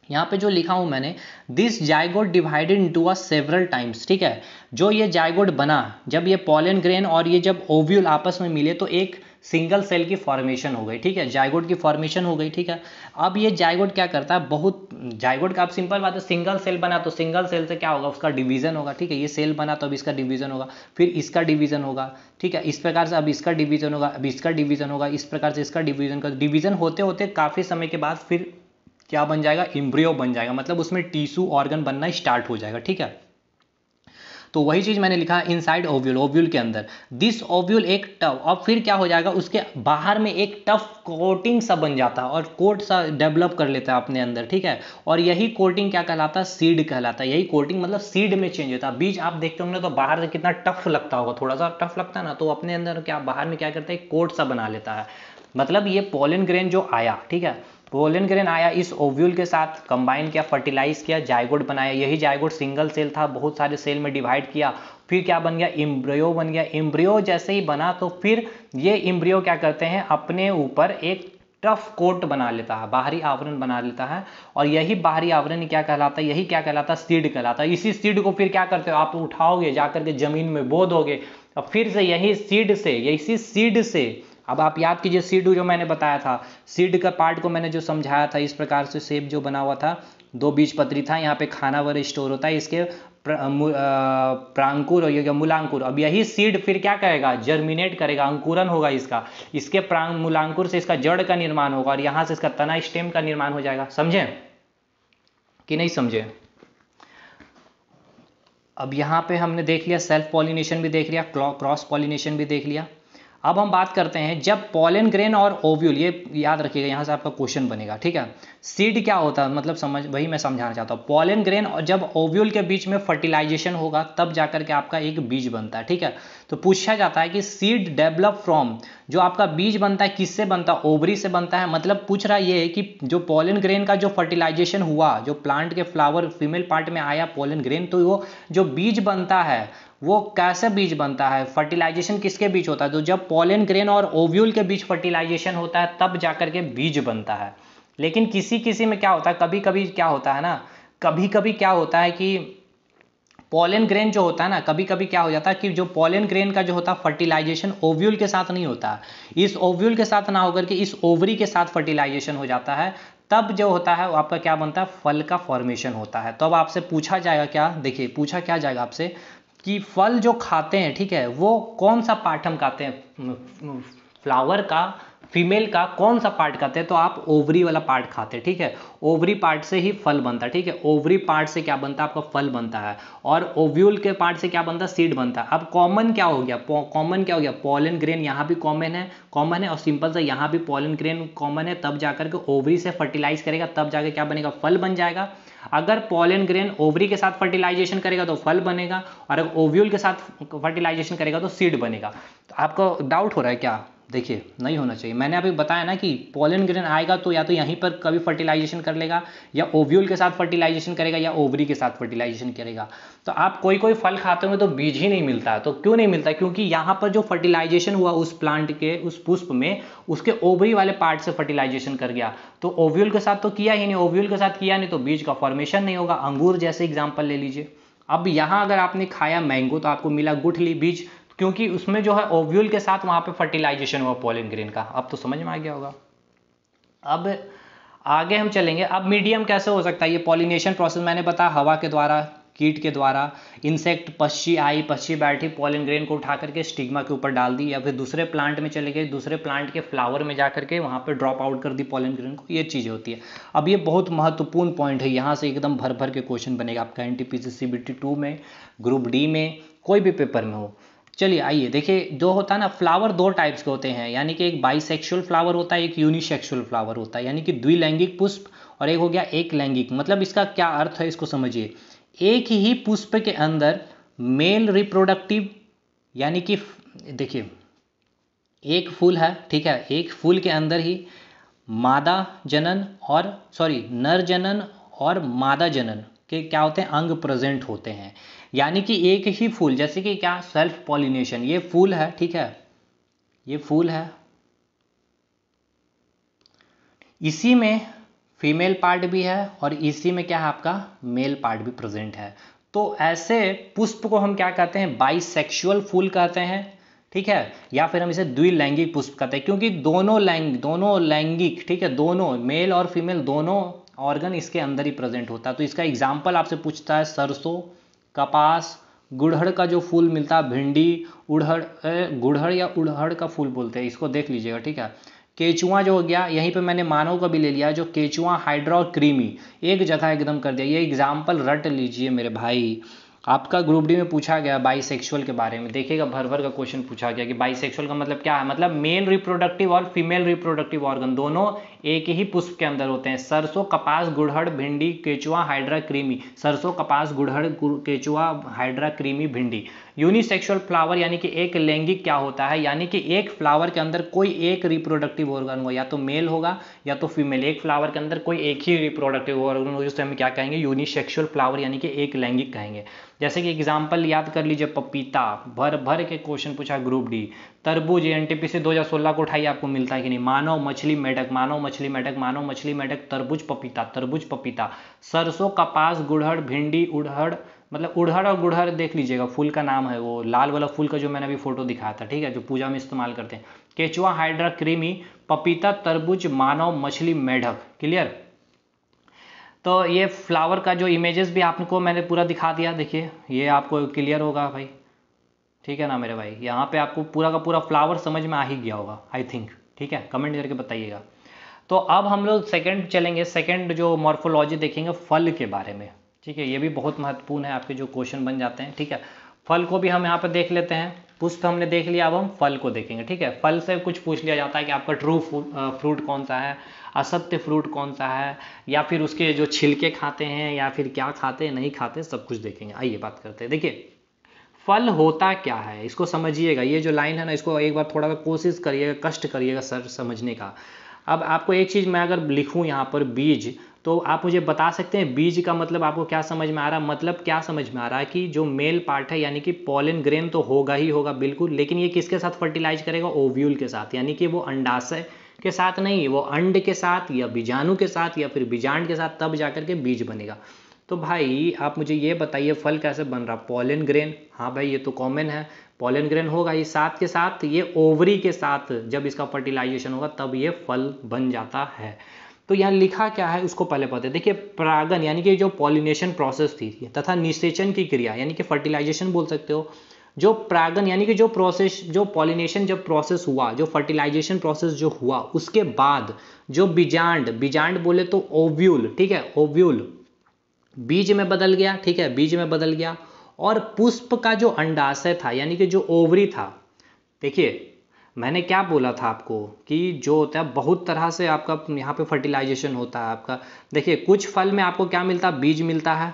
यहाँ पे जो लिखा हूं मैंने, this zygote divided into a several times, ठीक है। जो ये जाइगोट बना, जब ये पॉलन ग्रेन और ये जब ओव्यूल आपस में मिले, तो एक सिंगल सेल की फॉर्मेशन हो गई, ठीक है, जाइगोट की फॉर्मेशन हो गई, ठीक है। अब ये जाइगोट क्या करता है, बहुत जाइगोट का आप सिंपल बात है, सिंगल सेल बना तो सिंगल सेल से क्या होगा, उसका डिवीजन होगा, ठीक है। ये सेल बना तो अब इसका डिवीजन होगा, फिर इसका डिवीजन होगा, ठीक है। इस प्रकार से अब इसका डिवीजन होगा, अब इसका डिवीजन होगा, इस प्रकार से इसका डिवीजन का डिवीजन होते होते काफी समय के बाद फिर क्या बन जाएगा, एम्ब्रियो बन जाएगा, मतलब उसमें टिश्यू ऑर्गन बनना स्टार्ट हो जाएगा, ठीक है। तो वही चीज मैंने लिखा इनसाइड ओव्यूल, ओव्यूल के अंदर दिस ओव्यूल एक टफ, अब फिर क्या हो जाएगा, उसके बाहर में एक टफ कोटिंग सा बन जाता है, और कोट सा डेवलप कर लेता है अपने अंदर, ठीक है। और यही कोटिंग क्या कहलाता है, सीड कहलाता है। यही कोटिंग मतलब सीड में चेंज होता है। बीज आप देखते होंगे तो बाहर से कितना टफ लगता होगा, थोड़ा सा टफ लगता है ना, तो अपने अंदर क्या बाहर में क्या करता है, कोट सा बना लेता है। मतलब ये पॉलन ग्रेन जो आया, ठीक है, पोलन ग्रेन आया, इस ओव्यूल के साथ कंबाइन किया, फर्टिलाइज किया, जाइगोट बनाया। यही जाइगोट सिंगल सेल था, बहुत सारे सेल में डिवाइड किया, फिर क्या बन गया, एम्ब्रियो बन गया। एम्ब्रियो जैसे ही बना तो फिर ये एम्ब्रियो क्या करते हैं, अपने ऊपर एक टफ कोट बना लेता है, बाहरी आवरण बना लेता है। और यही बाहरी आवरण क्या कहलाता है, यही क्या कहलाता है, सीड कहलाता है। इसी सीड को फिर क्या करते हो आप, उठाओगे जाकर के जमीन में बो दोगे, और फिर से यही सीड से अब आप याद कीजिए सीड जो मैंने बताया था, सीड का पार्ट को मैंने जो समझाया था, इस प्रकार से शेप जो बना हुआ था, 2 बीजपत्री था, यहाँ पे खाना वर स्टोर होता है, इसके प्रांकुर या मूलांकुर। अब यही सीड फिर क्या करेगा, जर्मिनेट करेगा, अंकुरन होगा इसका, इसके मूलांकुर से इसका जड़ का निर्माण होगा, और यहाँ से इसका तना स्टेम का निर्माण हो जाएगा। समझे कि नहीं समझे? अब यहाँ पे हमने देख लिया सेल्फ पॉलिनेशन भी देख लिया, क्रॉस पॉलिनेशन भी देख लिया। अब हम बात करते हैं जब पॉलन ग्रेन और ओव्यूल, ये याद रखिएगा, यहाँ से आपका क्वेश्चन बनेगा, ठीक है। सीड क्या होता है, मतलब समझ, वही मैं समझाना चाहता हूँ। पॉलन ग्रेन और जब ओव्यूल के बीच में फर्टिलाइजेशन होगा तब जाकर के आपका एक बीज बनता है, ठीक है। तो पूछा जाता है कि सीड डेवलप फ्रॉम, जो आपका बीज बनता है किससे बनता है, ओवरी से बनता है। मतलब पूछ रहा ये है कि जो पॉलन ग्रेन का जो फर्टिलाइजेशन हुआ, जो प्लांट के फ्लावर फीमेल पार्ट में आया पॉलन ग्रेन, तो वो जो बीज बनता है वो कैसे बीज बनता है, फर्टिलाइजेशन किसके बीच होता है, तो जब पॉलन ग्रेन और ओव्यूल के बीच फर्टिलाइजेशन होता है तब जाकर के बीज बनता है। लेकिन किसी किसी में क्या होता है, कभी कभी क्या होता है ना, कभी कभी क्या होता है कि पॉलन ग्रेन जो होता है ना, कभी कभी क्या हो जाता है कि जो पॉलन ग्रेन का जो होता है फर्टिलाइजेशन ओव्यूल के साथ नहीं होता, इस ओव्यूल के साथ ना होकर के इस ओवरी के साथ फर्टिलाइजेशन हो जाता है, तब जो होता है वो आपका क्या बनता है, फल का फॉर्मेशन होता है। तो अब आपसे पूछा जाएगा क्या, देखिए पूछा क्या जाएगा आपसे कि फल जो खाते हैं, ठीक है, वो कौन सा पार्ट हम खाते हैं, फ्लावर का, फीमेल का कौन सा पार्ट खाते हैं, तो आप ओवरी वाला पार्ट खाते हैं, ठीक है। ओवरी पार्ट से ही फल बनता है, ठीक है। ओवरी पार्ट से क्या बनता है, आपका फल बनता है, और ओव्यूल के पार्ट से क्या बनता है, सीड बनता है। अब कॉमन क्या हो गया, पॉलन ग्रेन यहाँ भी कॉमन है, और सिंपल से यहाँ भी पॉलन ग्रेन कॉमन है, तब जाकर के ओवरी से फर्टिलाइज करेगा, तब जाकर क्या बनेगा, फल बन जाएगा। अगर पॉलन ग्रेन ओवरी के साथ फर्टिलाइजेशन करेगा तो फल बनेगा, और अगर ओव्यूल के साथ फर्टिलाइजेशन करेगा तो सीड बनेगा। तो आपको डाउट हो रहा है क्या, देखिए नहीं होना चाहिए। मैंने अभी बताया ना कि पॉलन ग्रेन आएगा तो या तो यहीं पर कभी फर्टिलाइजेशन कर लेगा, या ओव्यूल के साथ फर्टिलाइजेशन करेगा, या ओवरी के साथ फर्टिलाइजेशन करेगा। तो आप कोई कोई फल खाते होंगे तो बीज ही नहीं मिलता है। तो क्यों नहीं मिलता, क्योंकि यहाँ पर जो फर्टिलाइजेशन हुआ उस प्लांट के, उस पुष्प में, उसके ओवरी वाले पार्ट से फर्टिलाइजेशन कर गया, तो ओव्यूल के साथ तो किया ही नहीं, ओव्यूल के साथ किया नहीं तो बीज का फॉर्मेशन नहीं होगा। अंगूर जैसे एग्जाम्पल ले लीजिए। अब यहाँ अगर आपने खाया मैंगो तो आपको मिला गुठली बीज, क्योंकि उसमें जो है ओव्यूल के साथ वहां पे फर्टिलाइजेशन हुआ पॉलन ग्रेन का। अब तो समझ में आ गया होगा। अब आगे हम चलेंगे। अब मीडियम कैसे हो सकता है, ये पॉलिनेशन प्रोसेस मैंने बताया, हवा के द्वारा, कीट के द्वारा, इंसेक्ट, पक्षी बैठी पॉलन ग्रेन को उठा करके स्टिग्मा के ऊपर डाल दी, या फिर दूसरे प्लांट में चले गए, दूसरे प्लांट के फ्लावर में जा करके वहाँ पे ड्रॉप आउट कर दी पॉलन ग्रेन को। ये चीज़ें होती है। अब ये बहुत महत्वपूर्ण पॉइंट है, यहाँ से एकदम भर भर के क्वेश्चन बनेगा आपका एनटीपीसी CBT 2 में, ग्रुप डी में, कोई भी पेपर में हो। चलिए आइए देखिए, जो होता है ना, फ्लावर 2 टाइप्स के होते हैं, यानी कि एक बाइसेक्सुअल फ्लावर होता है, एक यूनिसेक्सुअल फ्लावर होता है, यानी कि द्विलैंगिक पुष्प, और एक हो गया एक लैंगिक। मतलब इसका क्या अर्थ है इसको समझिए। एक ही पुष्प के अंदर मेल रिप्रोडक्टिव, यानी कि देखिए एक फूल है, ठीक है, एक फूल के अंदर ही मादा जनन और नर जनन और मादा जनन के क्या होते हैं, अंग प्रेजेंट होते हैं। यानी कि एक ही फूल, जैसे कि क्या, सेल्फ पॉलिनेशन, ये फूल है, ठीक है, ये फूल है, इसी में फीमेल पार्ट भी है और इसी में क्या है, आपका मेल पार्ट भी प्रेजेंट है। तो ऐसे पुष्प को हम क्या कहते हैं, बाइसेक्सुअल फूल कहते हैं, ठीक है, या फिर हम इसे द्विलैंगिक पुष्प कहते हैं, क्योंकि दोनों लैंगिक, ठीक है, दोनों मेल और फीमेल दोनों ऑर्गन इसके अंदर ही प्रेजेंट होता है। तो इसका एग्जाम्पल आपसे पूछता है सरसों, कपास, गुड़हल का जो फूल मिलता है, भिंडी, गुड़हल या उड़हड़ का फूल बोलते हैं, इसको देख लीजिएगा, ठीक है। केचुआ जो हो गया, यहीं पे मैंने मानव का भी ले लिया, जो केचुआ, हाइड्रा और क्रीमी एक जगह एकदम कर दिया। ये एग्जाम्पल रट लीजिए मेरे भाई, आपका ग्रुप डी में पूछा गया बाइसेक्सुअल के बारे में, देखिएगा भर भर का क्वेश्चन पूछा गया कि बाइसेक्सुअल का मतलब क्या है। मतलब मेल रिप्रोडक्टिव और फीमेल रिप्रोडक्टिव ऑर्गन दोनों एक ही पुष्प के अंदर होते हैं। सरसों, कपास, गुड़हल, भिंडी, केचुआ, हाइड्रा, क्रीमी। सरसों, कपास, गुड़हल, केचुआ, हाइड्रा, क्रीमी, भिंडी, यूनिसेक्सुअल फ्लावर यानी कि एक लैंगिक क्या होता है, यानी कि एक फ्लावर के अंदर कोई एक रिप्रोडक्टिव ऑर्गन हो, या तो मेल होगा या तो फीमेल, एक फ्लावर के अंदर कोई एक ही रिप्रोडक्टिव ऑर्गन हो, उस टाइम क्या कहेंगे, यूनिसेक्सुअल फ्लावर यानी कि एक लैंगिक कहेंगे। जैसे कि एग्जाम्पल याद कर लीजिए, पपीता, भर भर के क्वेश्चन पूछा ग्रुप डी। तरबूज एनटीपीसी 2016 को उठाइए, आपको मिलता है कि नहीं। मानव मछली मेढक, मानव मछली मेढक, मानव मछली मेढक, तरबूज पपीता, तरबूज पपीता। सरसों, कपास, गुड़हड़, भिंडी, उड़हड़, मतलब उड़हड़ और गुड़हड़ देख लीजिएगा, फूल का नाम है वो लाल वाला फूल का जो मैंने अभी फोटो दिखाया था, ठीक है, जो पूजा में इस्तेमाल करते हैं। केचुआ, हाइड्रा, क्रीमी, पपीता, तरबूज, मानव मछली मेढक। क्लियर। तो ये फ्लावर का जो इमेजेस भी आपको मैंने पूरा दिखा दिया, देखिए ये आपको क्लियर होगा भाई, ठीक है ना मेरे भाई। यहाँ पे आपको पूरा का पूरा फ्लावर समझ में आ ही गया होगा आई थिंक, ठीक है, कमेंट करके बताइएगा। तो अब हम लोग सेकंड चलेंगे, सेकंड जो मॉर्फोलॉजी देखेंगे फल के बारे में, ठीक है। ये भी बहुत महत्वपूर्ण है, आपके जो क्वेश्चन बन जाते हैं, ठीक है। फल को भी हम यहाँ पर देख लेते हैं, पुष्प हमने देख लिया, अब हम फल को देखेंगे, ठीक है। फल से कुछ पूछ लिया जाता है कि आपका ट्रू फ्रूट कौन सा है, असत्य फ्रूट कौन सा है, या फिर उसके जो छिलके खाते हैं, या फिर क्या खाते हैं नहीं खाते, सब कुछ देखेंगे। आइए बात करते हैं। देखिए फल होता क्या है, इसको समझिएगा। ये जो लाइन है ना, इसको एक बार थोड़ा सा कोशिश करिएगा, कष्ट करिएगा सर समझने का। अब आपको एक चीज़ मैं अगर लिखूं यहाँ पर बीज, तो आप मुझे बता सकते हैं बीज का मतलब आपको क्या समझ में आ रहा है। मतलब क्या समझ में आ रहा है कि जो मेल पार्ट है यानी कि पॉलन ग्रेन तो होगा ही होगा बिल्कुल, लेकिन ये किसके साथ फर्टिलाइज करेगा, ओव्यूल के साथ, यानी कि वो अंडाशय के साथ नहीं, वो अंड के साथ या बीजाणु के साथ या फिर बीजांड के साथ, तब जाकर के बीज बनेगा। तो भाई आप मुझे ये बताइए फल कैसे बन रहा, पॉलन ग्रेन, हाँ भाई ये तो कॉमन है, पॉलन ग्रेन होगा। ये साथ के साथ ये ओवरी के साथ जब इसका फर्टिलाइजेशन होगा तब ये फल बन जाता है। तो यहाँ लिखा क्या है उसको पहले पढ़ते हैं। देखिए परागन यानी कि जो पॉलिनेशन प्रोसेस थी तथा निषेचन की क्रिया यानी कि फर्टिलाइजेशन बोल सकते हो। जो परागन यानी कि जो प्रोसेस, जो पॉलिनेशन जब प्रोसेस हुआ, जो फर्टिलाइजेशन प्रोसेस जो हुआ, उसके बाद जो बीजांड, बीजांड बोले तो ओव्यूल, ठीक है, ओव्यूल बीज में बदल गया, ठीक है, बीज में बदल गया। और पुष्प का जो अंडाशय था यानी कि जो ओवरी था, देखिए मैंने क्या बोला था आपको कि जो होता है बहुत तरह से आपका यहाँ पे फर्टिलाइजेशन होता है आपका। देखिए कुछ फल में आपको क्या मिलता है, बीज मिलता है,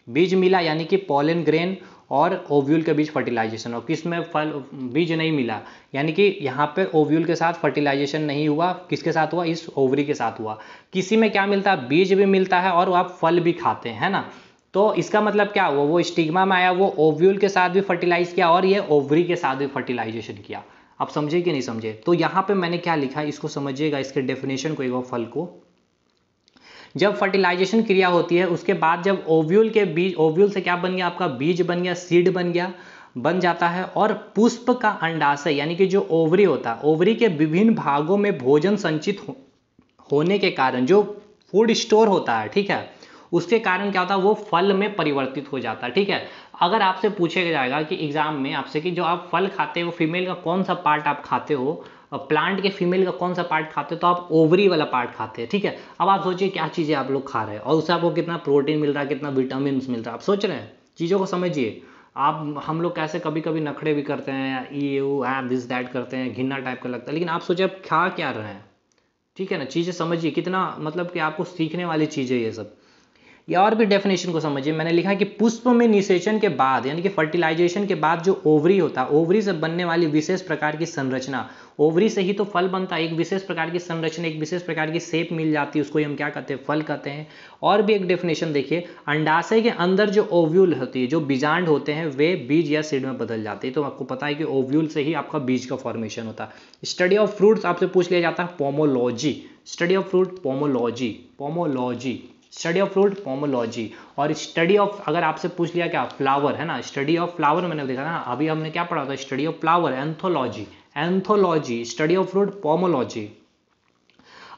बीज मिला यानी कि पॉलन ग्रेन और ओव्यूल के बीच फर्टिलाइजेशन, और किस में फल बीज नहीं मिला यानी कि यहाँ पे ओव्यूल के साथ फर्टिलाइजेशन नहीं हुआ, किसके साथ हुआ, इस ओवरी के साथ हुआ। किसी में क्या मिलता है, बीज भी मिलता है और आप फल भी खाते हैं, है ना। तो इसका मतलब क्या हुआ, वो स्टिग्मा में आया, वो ओव्यूल के साथ भी फर्टिलाइज किया और ये ओवरी के साथ भी फर्टिलाइजेशन किया। आप समझे कि नहीं समझे। तो यहाँ पे मैंने क्या लिखा है इसको समझिएगा, इसके डेफिनेशन को एक बार। फल को जब फर्टिलाइजेशन क्रिया होती है उसके बाद जब ओव्यूल के बीज, ओव्यूल से क्या बन गया आपका, बीज बन गया, सीड बन गया, बन जाता है। और पुष्प का अंडाशय यानी कि जो ओवरी होता है, ओवरी के विभिन्न भागों में भोजन संचित होने के कारण जो फूड स्टोर होता है, ठीक है, उसके कारण क्या होता है, वो फल में परिवर्तित हो जाता है, ठीक है। अगर आपसे पूछा जाएगा कि एग्जाम में आपसे कि जो आप फल खाते हो फीमेल का कौन सा पार्ट आप खाते हो, प्लांट के फीमेल का कौन सा पार्ट खाते हो, तो आप ओवरी वाला पार्ट खाते हैं, ठीक है। अब आप सोचिए क्या चीज़ें आप लोग खा रहे हैं और उससे आपको कितना प्रोटीन मिल रहा है, कितना विटामिन मिल रहा है, आप सोच रहे हैं, चीज़ों को समझिए। आप हम लोग कैसे कभी कभी नखड़े भी करते हैं, ये दिस दैट करते हैं, घिन्ना टाइप का लगता है, लेकिन आप सोचिए आप खा क्या रहे हैं, ठीक है ना। चीज़ें समझिए कितना मतलब कि आपको सीखने वाली चीज़ें ये सब। या और भी डेफिनेशन को समझिए, मैंने लिखा कि पुष्प में निषेचन के बाद यानी कि फर्टिलाइजेशन के बाद जो ओवरी होता है, ओवरी से बनने वाली विशेष प्रकार की संरचना, ओवरी से ही तो फल बनता है, एक विशेष प्रकार की संरचना, एक विशेष प्रकार की शेप मिल जाती है, उसको हम क्या कहते हैं, फल कहते हैं। और भी एक डेफिनेशन देखिए, अंडाशय के अंदर जो ओव्यूल होती है, जो बीजांड होते हैं, वे बीज या सीड में बदल जाते हैं। तो आपको पता है कि ओव्यूल से ही आपका बीज का फॉर्मेशन होता है। स्टडी ऑफ फ्रूट्स आपसे पूछ लिया जाता है, pomology, study of fruit, pomology, pomology, study of fruit, pomology. और स्टडी ऑफ अगर आपसे पूछ लिया क्या, फ्लावर, है ना, स्टडी ऑफ फ्लावर मैंने देखा ना, अभी हमने क्या पढ़ा था, study of flower, anthology, anthology, study of fruit, pomology.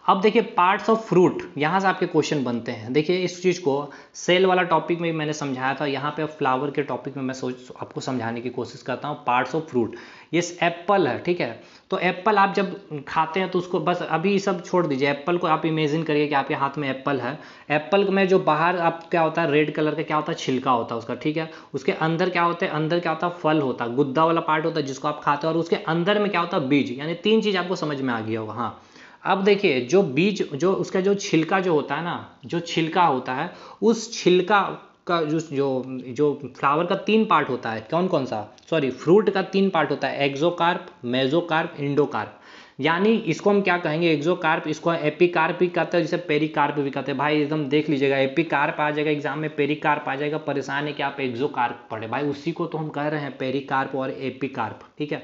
अब देखिए पार्ट्स ऑफ फ्रूट, यहाँ से आपके क्वेश्चन बनते हैं। देखिए इस चीज़ को सेल वाला टॉपिक में मैंने समझाया था, यहाँ पे फ्लावर के टॉपिक में मैं आपको समझाने की कोशिश करता हूँ। पार्ट्स ऑफ फ्रूट, ये एप्पल है, ठीक है। तो एप्पल आप जब खाते हैं तो उसको बस अभी सब छोड़ दीजिए, एप्पल को आप इमेजिन करिए कि आपके हाथ में एप्पल है। एप्पल में जो बाहर आप क्या होता है, रेड कलर का क्या होता है, छिलका होता है उसका, ठीक है। उसके अंदर क्या होता है, अंदर क्या होता है, फल होता है, गुद्दा वाला पार्ट होता है जिसको आप खाते हैं, और उसके अंदर में क्या होता है, बीज। यानी तीन चीज़ आपको समझ में आ गया होगा। हाँ अब देखिए जो बीज, जो उसका जो छिलका जो होता है ना, जो छिलका होता है, उस छिलका का जो जो जो फ्लावर का 3 पार्ट होता है, कौन कौन सा, सॉरी फ्रूट का 3 पार्ट होता है, एक्सोकार्प, मेसोकार्प, इंडोकार्प। यानी इसको हम क्या कहेंगे, एक्सोकार्प, इसको एपिकार्प भी कहते हैं, जिसे पेरिकार्प भी कहते हैं। भाई एकदम देख लीजिएगा, एपिकार्प आ जाएगा एग्जाम में, पेरिकार्प आ जाएगा, परेशान है कि आप एक्सोकार्प पढ़े, भाई उसी को तो हम कह रहे हैं, पेरिकार्प और एपिकार्प, ठीक है।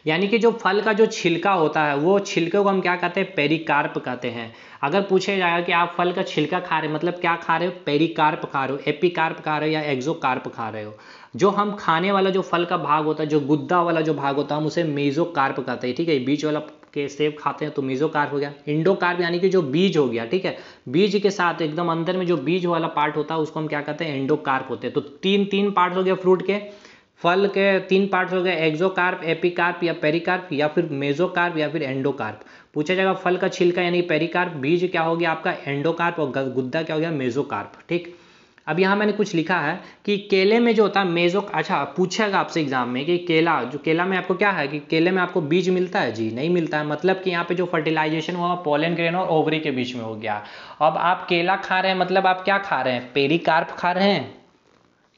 यानी कि जो फल का जो छिलका होता है, वो छिलके को हम क्या कहते हैं, पेरिकार्प कहते हैं। अगर पूछे जाएगा कि आप फल का छिलका खा रहे हैं, मतलब क्या खा रहे हो, पेरिकार्प खा रहे हो, एपिकार्प खा रहे हो या एक्सोकार्प खा रहे हो। जो हम खाने वाला जो फल का भाग होता है, जो गुद्दा वाला जो भाग होता है, हम उसे मेसोकार्प कहते हैं, ठीक है। बीच वाला के सेब खाते हैं तो मेसोकार्प हो गया। इंडोकार्प यानी कि जो बीज हो गया, ठीक है, बीज के साथ एकदम अंदर में जो बीज वाला पार्ट होता है उसको हम क्या कहते हैं, एंडोकार्प होते हैं। तो तीन पार्ट हो गया फ्रूट के, फल के 3 पार्ट्स हो गए, एक्सोकार्प, एपिकार्प या पेरिकार्प, या फिर मेसोकार्प या फिर एंडोकार्प। पूछा जाएगा फल का छिलका यानी पेरिकार्प, बीज क्या हो गया आपका एंडोकार्प, और गुद्दा क्या हो गया मेसोकार्प, ठीक। अब यहाँ मैंने कुछ लिखा है कि केले में जो होता है मेसो, अच्छा पूछेगा आपसे एग्जाम में कि केला, जो केला में आपको क्या है कि केले में आपको बीज मिलता है, जी नहीं मिलता है। मतलब कि यहाँ पे जो फर्टिलाइजेशन हुआ पोलन ग्रेन और ओवरी के बीच में हो गया। अब आप केला खा रहे हैं, मतलब आप क्या खा रहे हैं, पेरिकार्प खा रहे हैं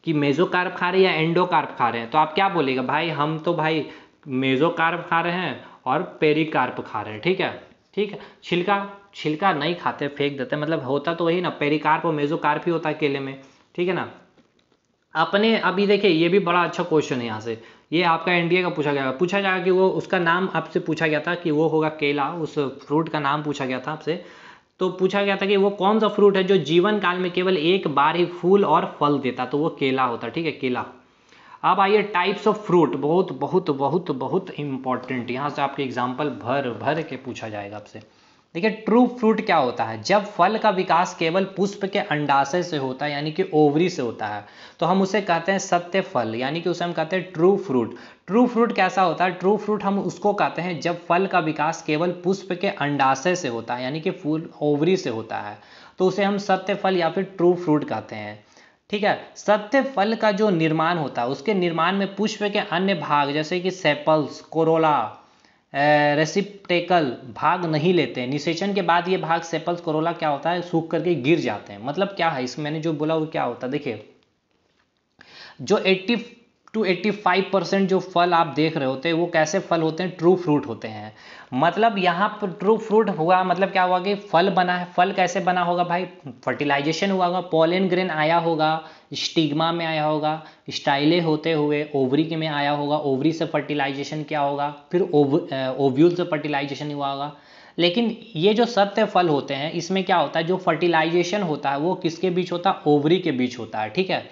कि मेसोकार्प खा रहे हैं या एंडोकार्प खा रहे हैं। तो आप क्या बोलेगा, भाई हम तो भाई मेसोकार्प खा रहे हैं और पेरिकार्प खा रहे हैं, ठीक है। ठीक है, छिलका नहीं खाते, फेंक देते, मतलब होता तो वही ना, पेरिकार्प और मेसोकार्प ही होता है केले में, ठीक है ना। अपने अभी देखिए, ये भी बड़ा अच्छा क्वेश्चन है यहाँ से, ये आपका एनडीए का पूछा जाएगा कि वो उसका नाम आपसे पूछा गया था कि वो होगा केला, उस फ्रूट का नाम पूछा गया था आपसे। तो पूछा गया था कि वो कौन सा फ्रूट है जो जीवन काल में केवल एक बार ही फूल और फल देता, तो वो केला होता, ठीक है, केला। अब आइए टाइप्स ऑफ फ्रूट, बहुत बहुत बहुत बहुत इंपॉर्टेंट, यहाँ से आपके एग्जाम्पल भर भर के पूछा जाएगा आपसे। देखिए ट्रू फ्रूट क्या होता है, जब फल का विकास केवल पुष्प के अंडाशय से होता है, यानी कि ओवरी से होता है, तो हम उसे कहते हैं सत्य फल, यानी कि उसे हम कहते हैं ट्रू फ्रूट। ट्रू फ्रूट कैसा होता है, ट्रू फ्रूट हम उसको कहते हैं जब फल का विकास केवल पुष्प के अंडाशय से होता है, यानी कि फूल ओवरी से होता है, तो उसे हम सत्य फल या फिर ट्रू फ्रूट कहते हैं, ठीक है। सत्य फल का जो निर्माण होता है, उसके निर्माण में पुष्प के अन्य भाग जैसे कि सेपल्स, कोरोला, रेसिप्टेकल भाग नहीं लेते हैं। निषेचन के बाद ये भाग सेपल्स, कोरोला क्या होता है, सूख करके गिर जाते हैं। मतलब क्या है, इसमें मैंने जो बोला वो क्या होता है, देखिए जो 80 to 85% जो फल आप देख रहे होते हैं वो कैसे फल होते हैं, ट्रू फ्रूट होते हैं। मतलब यहाँ पर ट्रू फ्रूट हुआ, मतलब क्या हुआ कि फल बना है। फल कैसे बना होगा भाई, फर्टिलाइजेशन हुआ होगा, पोलन ग्रेन आया होगा, स्टिग्मा में आया होगा, स्टाइले होते हुए ओवरी के में आया होगा, ओवरी से फर्टिलाइजेशन क्या होगा, फिर ओव्यूल से फर्टिलाइजेशन हुआ होगा। लेकिन ये जो सत्य फल होते हैं, इसमें क्या होता है, जो फर्टिलाइजेशन होता है वो किसके बीच होता है, ओवरी के बीच होता है, ठीक है।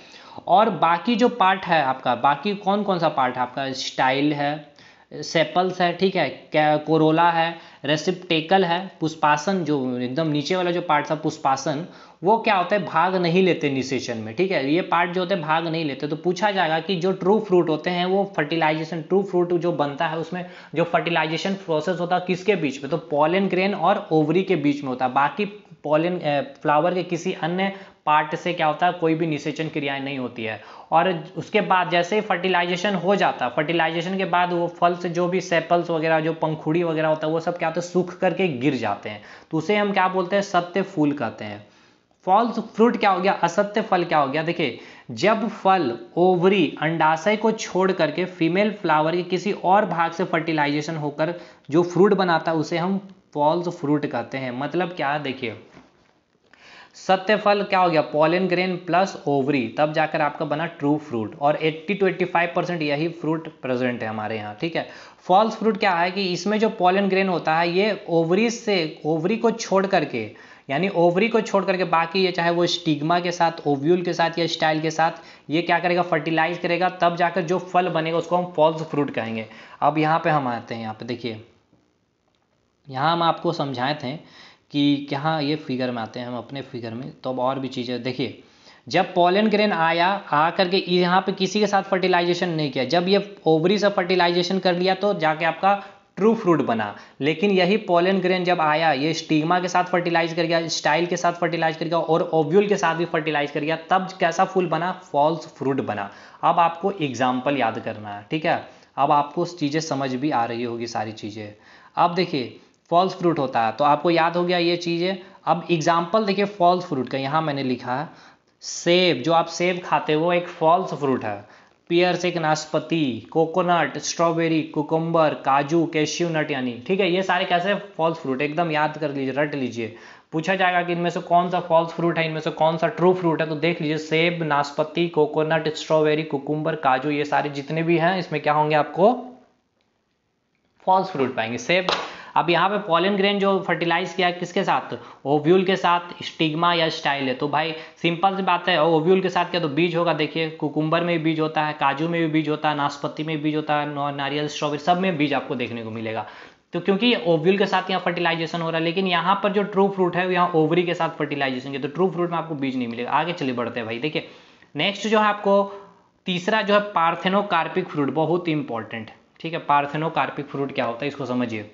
और बाकी जो पार्ट है आपका, बाकी कौन कौन सा पार्ट है आपका, स्टाइल है, सेपल्स है, ठीक है, कोरोला है, रेसिप्टेकल है, पुष्पासन, जो एकदम नीचे वाला जो पार्ट था पुष्पासन, वो क्या होता है, भाग नहीं लेते निषेचन में, ठीक है। ये पार्ट जो होते हैं भाग नहीं लेते। तो पूछा जाएगा कि जो ट्रू फ्रूट होते हैं वो फर्टिलाइजेशन, ट्रू फ्रूट जो बनता है उसमें जो फर्टिलाइजेशन प्रोसेस होता है किसके बीच में, तो पोलन ग्रेन और ओवरी के बीच में होता है। बाकी पोलन फ्लावर के किसी अन्य पार्ट से क्या होता है, कोई भी निषेचन क्रियाएं नहीं होती है। और उसके बाद जैसे ही फर्टिलाइजेशन हो जाता है, फर्टिलाइजेशन के बाद वो फल से जो भी सेपल्स वगैरह, जो पंखुड़ी वगैरह होता है, वो सब क्या होता है, सूख करके गिर जाते हैं। तो उसे हम क्या बोलते हैं, सत्य फूल कहते हैं। फॉल्स फ्रूट क्या हो गया, असत्य फल क्या हो गया। देखिए जब फल ओवरी अंडाशय को छोड़ करके फीमेल फ्लावर के किसी और भाग से फर्टिलाइजेशन होकर जो फ्रूट बनाता है उसे हम फॉल्स फ्रूट कहते हैं। मतलब क्या है, देखिए सत्य फल क्या हो गया, पोलन ग्रेन प्लस ओवरी, तब जाकर आपका बना ट्रू फ्रूट। और 80 to 85% यही फ्रूट प्रेजेंट है हमारे यहाँ, ठीक है। फॉल्स फ्रूट क्या है कि इसमें जो पोलन ग्रेन होता है ये ओवरी को छोड़ करके, यानी ओवरी को छोड़ करके बाकी ये चाहे वो स्टिग्मा के साथ, ओव्यूल के साथ या स्टाइल के साथ, ये क्या करेगा, फर्टिलाइज करेगा, तब जाकर जो फल बनेगा उसको हम फॉल्स फ्रूट कहेंगे। अब यहाँ पे हम आते हैं, यहाँ पे देखिए, यहाँ हम आपको समझाए थे कि यहाँ ये फिगर में आते हैं हम अपने फिगर में, तो अब और भी चीज़ें देखिए। जब पोलन ग्रेन आ करके यहाँ पे किसी के साथ फर्टिलाइजेशन नहीं किया, जब ये ओवरी से फर्टिलाइजेशन कर लिया तो जाके आपका ट्रू फ्रूट बना। लेकिन यही पोलन ग्रेन जब आया, ये स्टिग्मा के साथ फर्टिलाइज कर गया, स्टाइल के साथ फर्टिलाइज कर गया और ओव्यूल के साथ भी फर्टिलाइज कर गया, तब कैसा फूल बना, फॉल्स फ्रूट बना। अब आपको एग्जाम्पल याद करना है, ठीक है। अब आपको चीज़ें समझ भी आ रही होगी सारी चीज़ें। अब देखिए फॉल्स फ्रूट होता है तो आपको याद हो गया ये चीज़ें। अब एग्जाम्पल देखिए फॉल्स फ्रूट का, यहाँ मैंने लिखा है सेब, जो आप सेब खाते हो वो एक फॉल्स फ्रूट है। पियर्स एक नाशपाती, कोकोनट, स्ट्रॉबेरी, कुकुम्बर, काजू, कैश्यू नट, यानी ठीक है, ये सारे कैसे फॉल्स फ्रूट, एकदम याद कर लीजिए, रट लीजिए। पूछा जाएगा कि इनमें से कौन सा फॉल्स फ्रूट है, इनमें से कौन सा ट्रू फ्रूट है, तो देख लीजिए सेब, नाशपाती, कोकोनट, स्ट्रॉबेरी, कुकुम्बर, काजू, ये सारे जितने भी हैं इसमें क्या होंगे, आपको फॉल्स फ्रूट पाएंगे। सेब, अब यहाँ पे पॉलन ग्रेन जो फर्टिलाइज किया है किसके साथ, ओव्यूल के साथ, स्टिग्मा या स्टाइल है, तो भाई सिंपल सी बात है, ओव्यूल के साथ क्या तो बीज होगा। देखिए कुकुम्बर में भी बीज होता है, काजू में भी बीज होता है, नाशपाती में भी बीज होता है, नारियल, स्ट्रॉबेरी, सब में बीज आपको देखने को मिलेगा। तो क्योंकि ओव्यूल के साथ यहाँ फर्टिलाइजेशन हो रहा है, लेकिन यहाँ पर जो ट्रू फ्रूट है यहाँ ओवरी के साथ फर्टिलाइजेशन है, तो ट्रू फ्रूट में आपको बीज नहीं मिलेगा। आगे चलिए बढ़ते हैं भाई। देखिए नेक्स्ट जो है आपको तीसरा जो है पार्थेनोकार्पिक फ्रूट, बहुत इंपॉर्टेंट है, ठीक है। पार्थेनोकार्पिक फ्रूट क्या होता है इसको समझिए।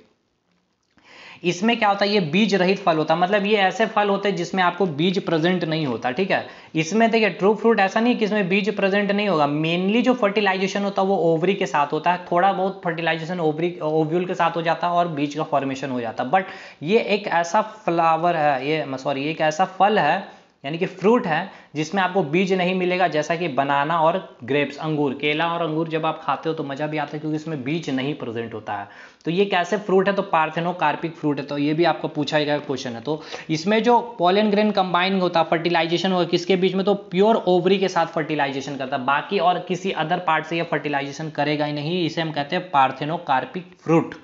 इसमें क्या होता है, ये बीज रहित फल होता है, मतलब ये ऐसे फल होते हैं जिसमें आपको बीज प्रेजेंट नहीं होता, ठीक है। इसमें देखिए ट्रू फ्रूट ऐसा नहीं कि इसमें बीज प्रेजेंट नहीं होगा, मेनली जो फर्टिलाइजेशन होता है वो ओवरी के साथ होता है, थोड़ा बहुत फर्टिलाइजेशन ओव्यूल के साथ हो जाता है और बीज का फॉर्मेशन हो जाता है। बट ये एक ऐसा फ्लावर है, ये सॉरी एक ऐसा फल है यानी कि फ्रूट है जिसमें आपको बीज नहीं मिलेगा, जैसा कि बनाना और ग्रेप्स, अंगूर, केला और अंगूर जब आप खाते हो तो मजा भी आता है क्योंकि इसमें बीज नहीं प्रेजेंट होता है। तो ये कैसे फ्रूट है, तो पार्थेनोकार्पिक फ्रूट है, तो ये भी आपको पूछा गया क्वेश्चन है। तो इसमें जो पॉलन ग्रेन कंबाइन होता है, फर्टिलाइजेशन होगा किसके बीच में, तो प्योर ओवरी के साथ फर्टिलाइजेशन करता है, बाकी और किसी अदर पार्ट से ये फर्टिलाइजेशन करेगा ही नहीं। इसे हम कहते हैं पार्थेनोकार्पिक फ्रूट,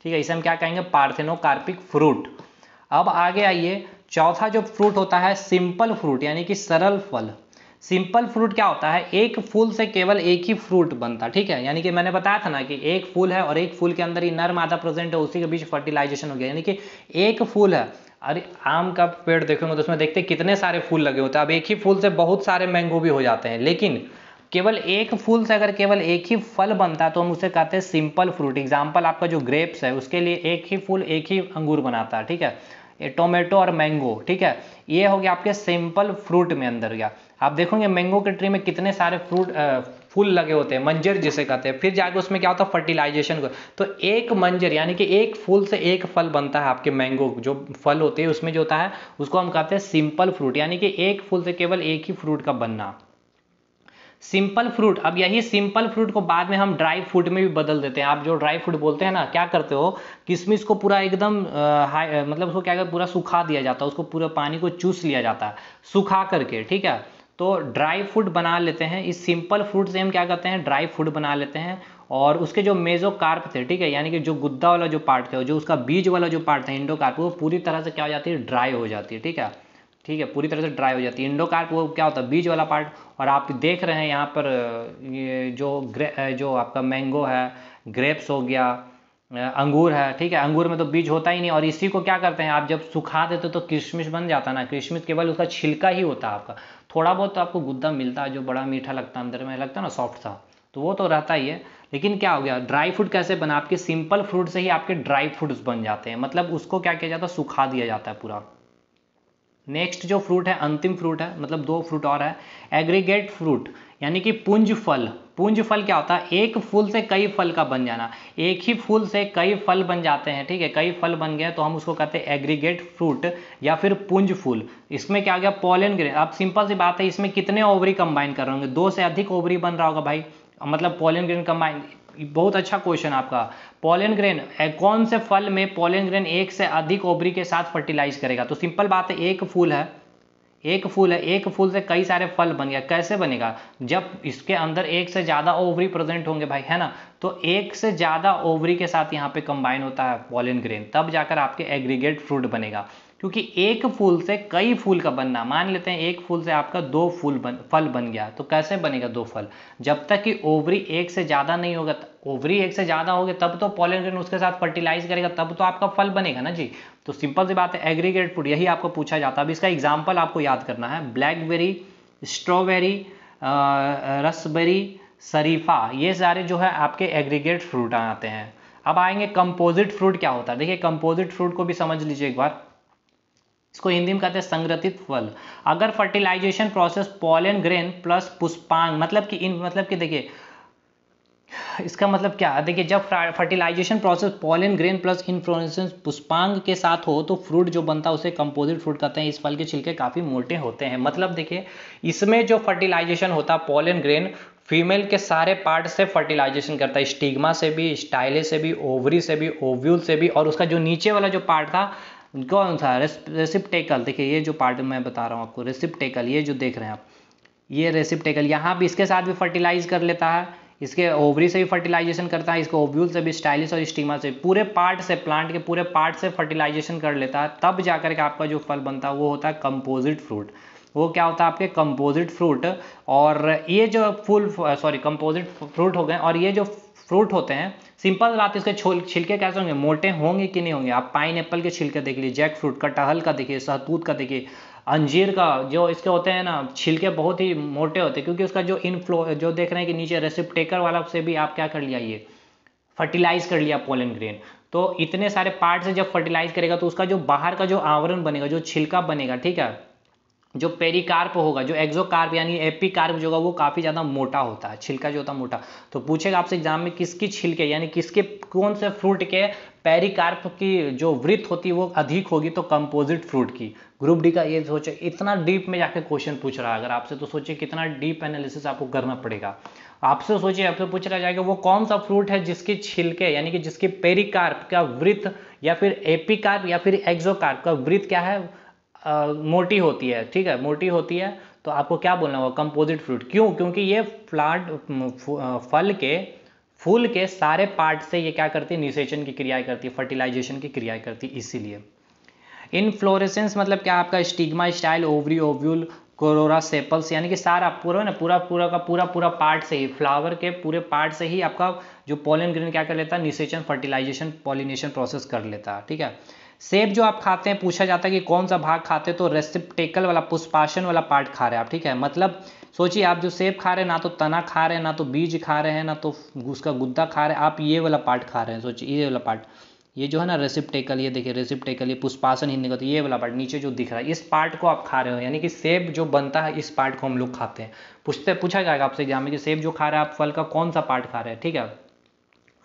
ठीक है, इसे हम क्या कहेंगे, पार्थेनोकार्पिक फ्रूट। अब आगे आइए, चौथा जो फ्रूट होता है सिंपल फ्रूट, यानी कि सरल फल। सिंपल फ्रूट क्या होता है, एक फूल से केवल एक ही फ्रूट बनता, ठीक है, यानी कि मैंने बताया था ना कि एक फूल है और एक फूल के अंदर ही नर मादा प्रेजेंट है, उसी के बीच फर्टिलाइजेशन हो गया, यानी कि एक फूल है। अरे आम का पेड़ देखोगे तो उसमें देखते हैं कितने सारे फूल लगे होते हैं, अब एक ही फूल से बहुत सारे मैंगो भी हो जाते हैं, लेकिन केवल एक फूल से अगर केवल एक ही फल बनता है तो हम उसे कहते हैं सिंपल फ्रूट। एग्जाम्पल आपका जो ग्रेप्स है उसके लिए एक ही फूल एक ही अंगूर बनाता है, ठीक है, ये टोमेटो और मैंगो, ठीक है, ये हो गया आपके सिंपल फ्रूट में अंदर गया। आप देखोगे मैंगो के ट्री में कितने सारे फूल लगे होते हैं, मंजर जिसे कहते हैं, फिर जाके उसमें क्या होता है फर्टिलाइजेशन को, तो एक मंजर यानी कि एक फूल से एक फल बनता है। आपके मैंगो जो फल होते हैं उसमें जो होता है उसको हम कहते हैं सिंपल फ्रूट, यानी कि एक फूल से केवल एक ही फ्रूट का बनना, सिंपल फ्रूट। अब यही सिंपल फ्रूट को बाद में हम ड्राई फ्रूट में भी बदल देते हैं। आप जो ड्राई फ्रूट बोलते हैं ना, क्या करते हो, किशमिश को पूरा एकदम मतलब उसको क्या पूरा सुखा दिया जाता है, उसको पूरा पानी को चूस लिया जाता है सुखा करके, ठीक है, तो ड्राई फ्रूट बना लेते हैं। इस सिंपल फ्रूट से हम क्या करते हैं, ड्राई फ्रूट बना लेते हैं। और उसके जो मेजोकार्प थे, ठीक है, यानी कि जो गुद्दा वाला जो पार्ट थे, जो उसका बीज वाला जो पार्ट था इंडोकार्प, वो पूरी तरह से क्या हो जाती है, ड्राई हो जाती है, ठीक है, ठीक है, पूरी तरह से ड्राई हो जाती है। इंडोकार्प वो क्या होता है, बीज वाला पार्ट। और आप देख रहे हैं यहाँ पर ये जो आपका मैंगो है, ग्रेप्स हो गया, अंगूर है, ठीक है, अंगूर में तो बीज होता ही नहीं, और इसी को क्या करते हैं आप जब सुखा देते तो किशमिश बन जाता है ना। किशमिश केवल उसका छिलका ही होता है आपका, थोड़ा बहुत तो आपको गुद्दा मिलता है जो बड़ा मीठा लगता है, अंदर में लगता है ना सॉफ्ट सा, तो वो तो रहता ही है। लेकिन क्या हो गया, ड्राई फ्रूट कैसे बना, आपके सिंपल फ्रूट से ही आपके ड्राई फ्रूट्स बन जाते हैं, मतलब उसको क्या किया जाता है, सुखा दिया जाता है पूरा। नेक्स्ट जो फ्रूट है अंतिम फ्रूट है, मतलब दो फ्रूट और है, एग्रीगेट फ्रूट, यानी कि पुंज फल। पुंज फल क्या होता है, एक फूल से कई फल का बन जाना, एक ही फूल से कई फल बन जाते हैं, ठीक है, कई फल बन गए तो हम उसको कहते हैं एग्रीगेट फ्रूट या फिर पुंज फूल। इसमें क्या गया, पॉलन ग्रेन। अब सिंपल सी बात है, इसमें कितने ओवरी कंबाइन कर रहे होंगे, दो से अधिक ओवरी बन रहा होगा भाई, मतलब पॉलन ग्रेन कंबाइन। बहुत अच्छा क्वेश्चन आपका। पॉलन ग्रेन, कौन से फल में पॉलन ग्रेन एक से अधिक ओवरी के साथ फर्टिलाइज करेगा, तो सिंपल बात है, एक फूल है, एक फूल है, एक फूल से कई सारे फल बन गया। कैसे बनेगा, जब इसके अंदर एक से ज्यादा ओवरी प्रेजेंट होंगे भाई, है ना, तो एक से ज्यादा ओवरी के साथ यहाँ पे कंबाइन होता है पॉलन ग्रेन, तब जाकर आपके एग्रीगेट फ्रूट बनेगा। क्योंकि एक फूल से कई फूल का बनना, मान लेते हैं एक फूल से आपका दो फल बन गया, तो कैसे बनेगा दो फल, जब तक कि ओवरी एक से ज्यादा नहीं होगा, ओवरी एक से ज्यादा होगा तब तो पॉलन ग्रेन उसके साथ फर्टिलाइज करेगा, तब तो आपका फल बनेगा ना जी। तो सिंपल सी बात है, एग्रीगेट फ्रूट, यही आपको पूछा जाता है। अब इसका एग्जाम्पल आपको याद करना है, ब्लैकबेरी, स्ट्रॉबेरी, रसबेरी, शरीफा, ये सारे जो है आपके एग्रीगेट फ्रूट आते हैं। अब आएंगे कंपोजिट फ्रूट क्या होता है। देखिए कंपोजिट फ्रूट को भी समझ लीजिए एक बार, इसको हिंदी में कहते हैं संग्रथित फल। अगर fertilization process pollen grain plus पुष्पांग, मतलब कि देखिए इसका मतलब क्या है, देखिए जब fertilization process pollen grain plus inflorescence पुष्पांग के साथ हो तो फ्रूट जो बनता है उसे कंपोजिट फ्रूट कहते हैं। इस फल के छिलके काफ़ी मोटे होते हैं। मतलब देखिए इसमें जो फर्टिलाइजेशन होता है पॉलन ग्रेन फीमेल के सारे पार्ट से फर्टिलाइजेशन करता है, स्टिग्मा से भी, स्टाइले से भी, ओवरी से भी, ओव्यूल से भी, और उसका जो नीचे वाला जो पार्ट था कौन सा, रेसिप्टेकल। देखिए ये जो पार्ट मैं बता रहा हूँ आपको, रेसिप्टेकल, ये जो देख रहे हैं आप, ये रेसिप्टेकल यहाँ भी इसके साथ भी फर्टिलाइज कर लेता है, इसके ओवरी से भी फर्टिलाइजेशन करता है, इसको ओव्यूल से भी, स्टाइलिस और स्टिग्मा से, पूरे पार्ट से, प्लांट के पूरे पार्ट से फर्टिलाइजेशन कर लेता है। तब जाकर के आपका जो फल बनता है वो होता है कंपोजिट फ्रूट। वो क्या होता है आपके कंपोजिट फ्रूट। और ये जो कंपोजिट फ्रूट हो गए। और ये जो फ्रूट होते हैं, सिंपल बात, इसके छिलके कैसे होंगे, मोटे होंगे कि नहीं होंगे। आप पाइन एप्पल के छिलके देख लीजिए, जैक फ्रूट, कटहल का देखिए, सहतूत का देखिए, अंजीर का जो इसके होते हैं ना छिलके बहुत ही मोटे होते हैं, क्योंकि उसका जो इनफ्लो जो देख रहे हैं कि नीचे रेसिप्टेकर वाला से भी आप क्या कर लिया, ये फर्टिलाइज कर लिया पोलन ग्रेन। तो इतने सारे पार्ट से जब फर्टिलाइज करेगा तो उसका जो बाहर का जो आवरण बनेगा, जो छिलका बनेगा, ठीक है, जो पेरिकार्प होगा, जो एक्सोकार्प यानी एपिकार्प जो होगा वो काफ़ी ज़्यादा मोटा होता है, छिलका जो होता है मोटा। तो पूछेगा आपसे एग्जाम में किसकी छिलके यानी किसके कौन से फ्रूट के पेरिकार्प की जो वृत्त होती है वो अधिक होगी, तो कंपोजिट फ्रूट की। ग्रुप डी का ये सोचे, इतना डीप में जाके क्वेश्चन पूछ रहा है अगर आपसे, तो सोचिए कितना डीप एनालिसिस आपको करना पड़ेगा। आपसे सोचिए, आपसे पूछ रहा जाएगा वो कौन सा फ्रूट है जिसकी छिलके यानी कि जिसके पेरिकार्प का वृत्त या फिर एपिकार्प या फिर एक्सोकार्प का वृत्त क्या है, मोटी होती है, ठीक है, मोटी होती है। तो आपको क्या बोलना होगा, कंपोजिट फ्रूट। क्यों, क्योंकि ये प्लांट फल के फूल के सारे पार्ट से ये क्या करती है, निषेचन की क्रियाएं करती है, फर्टिलाइजेशन की क्रियाएं करती है, इसीलिए। इनफ्लोरेसेंस मतलब क्या, आपका stigma, style, ovary, ovule, corolla, sepals, यानी कि सारा पूरा ना पूरा पार्ट से ही, फ्लावर के पूरे पार्ट से ही आपका जो पोलन ग्रेन क्या कर लेता है, निषेचन, फर्टिलाइजेशन, पॉलिनेशन प्रोसेस कर लेता है, ठीक है। सेब जो आप खाते हैं, पूछा जाता है कि कौन सा भाग खाते हैं, तो रेसिप्टेकल वाला, पुष्पाशन वाला पार्ट खा रहे हैं आप, ठीक है। मतलब सोचिए आप जो सेब खा रहे हैं, ना तो तना खा रहे हैं, ना तो बीज खा रहे हैं, ना तो उसका गुद्दा खा रहे हैं, आप ये वाला पार्ट खा रहे हैं। सोचिए ये वाला पार्ट, ये जो है ना रेसिप्टेकल, ये देखिए रेसिप्टेकल, ये पुष्पासन हिंदी का, तो ये वाला पार्ट नीचे जो दिख रहा है, इस पार्ट को आप खा रहे हो, यानी कि सेब जो बनता है इस पार्ट को हम लोग खाते हैं। पूछा जाएगा आपसे एग्जाम में कि सेब जो खा रहे हैं आप, फल का कौन सा पार्ट खा रहे हैं, ठीक है,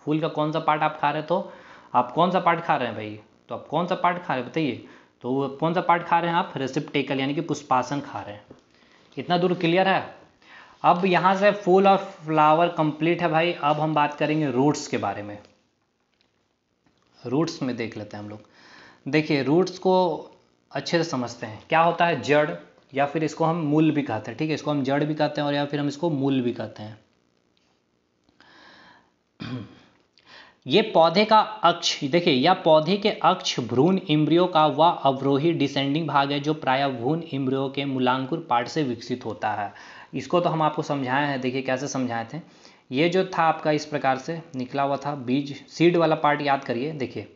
फूल का कौन सा पार्ट आप खा रहे हैं, तो आप कौन सा पार्ट खा रहे हैं भाई, तो आप कौन सा पार्ट खा रहे हैं बताइए, तो कौन सा पार्ट खा रहे हैं आप, रेसिप्टेकल यानी कि पुष्पासन खा रहे हैं। इतना दूर क्लियर है। अब यहाँ से फूल और फ्लावर कंप्लीट है भाई। अब हम बात करेंगे रूट्स के बारे में। रूट्स में देख लेते हैं हम लोग। देखिए रूट्स को अच्छे से समझते हैं, क्या होता है जड़, या फिर इसको हम मूल भी कहते हैं, ठीक है, इसको हम जड़ भी कहते हैं और या फिर हम इसको मूल भी कहते हैं। ये पौधे का अक्ष, देखिए यह पौधे के अक्ष भ्रूण इम्ब्रियो का वह अवरोही डिसेंडिंग भाग है जो प्रायः भ्रूण इम्ब्रियो के मूलांकुर पार्ट से विकसित होता है। इसको तो हम आपको समझाए हैं, देखिए कैसे समझाए थे। ये जो था आपका इस प्रकार से निकला हुआ था बीज, सीड वाला पार्ट याद करिए, देखिए,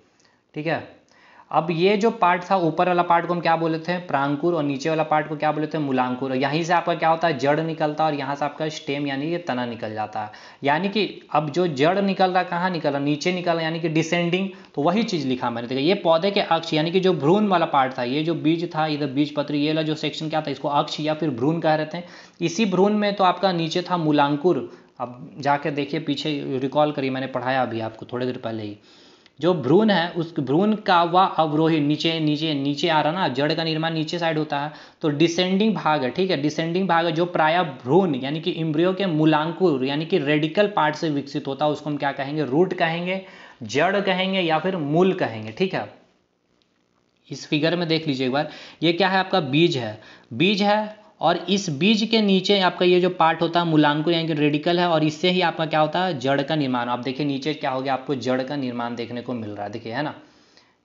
ठीक है। अब ये जो पार्ट था, ऊपर वाला पार्ट को हम क्या बोले थे, प्रांकुर, और नीचे वाला पार्ट को क्या बोले थे, मूलांकुर। यहीं से आपका क्या होता है, जड़ निकलता है, और यहाँ से आपका स्टेम यानी कि तना निकल जाता है। यानी कि अब जो जड़ निकल रहा, कहाँ निकल रहा, नीचे निकल रहा, यानी कि डिसेंडिंग। तो वही चीज़ लिखा मैंने, देखा ये पौधे के अक्ष यानी कि जो भ्रूण वाला पार्ट था, ये जो बीज था इधर बीज पत्र, ये वाला जो सेक्शन क्या था, इसको अक्ष या फिर भ्रूण कह रहे थे। इसी भ्रूण में तो आपका नीचे था मूलांकुर। अब जाके देखिए पीछे, रिकॉल करिए, मैंने पढ़ाया अभी आपको थोड़ी देर पहले ही। जो भ्रूण है उस भ्रूण का वह अवरोही नीचे नीचे नीचे आ रहा ना, जड़ का निर्माण नीचे साइड होता है, तो डिसेंडिंग भाग है, ठीक है, डिसेंडिंग भाग है जो प्रायः भ्रूण यानी कि इम्ब्रियो के मूलांकुर यानी कि रेडिकल पार्ट से विकसित होता है, उसको हम क्या कहेंगे, रूट कहेंगे, जड़ कहेंगे या फिर मूल कहेंगे, ठीक है। इस फिगर में देख लीजिए एक बार, ये क्या है आपका बीज है, बीज है, और इस बीज के नीचे आपका ये जो पार्ट होता है मूलांकुर यानी कि रेडिकल है, और इससे ही आपका क्या होता है, जड़ का निर्माण। आप देखिए नीचे क्या हो गया, आपको जड़ का निर्माण देखने को मिल रहा है, देखिए है ना,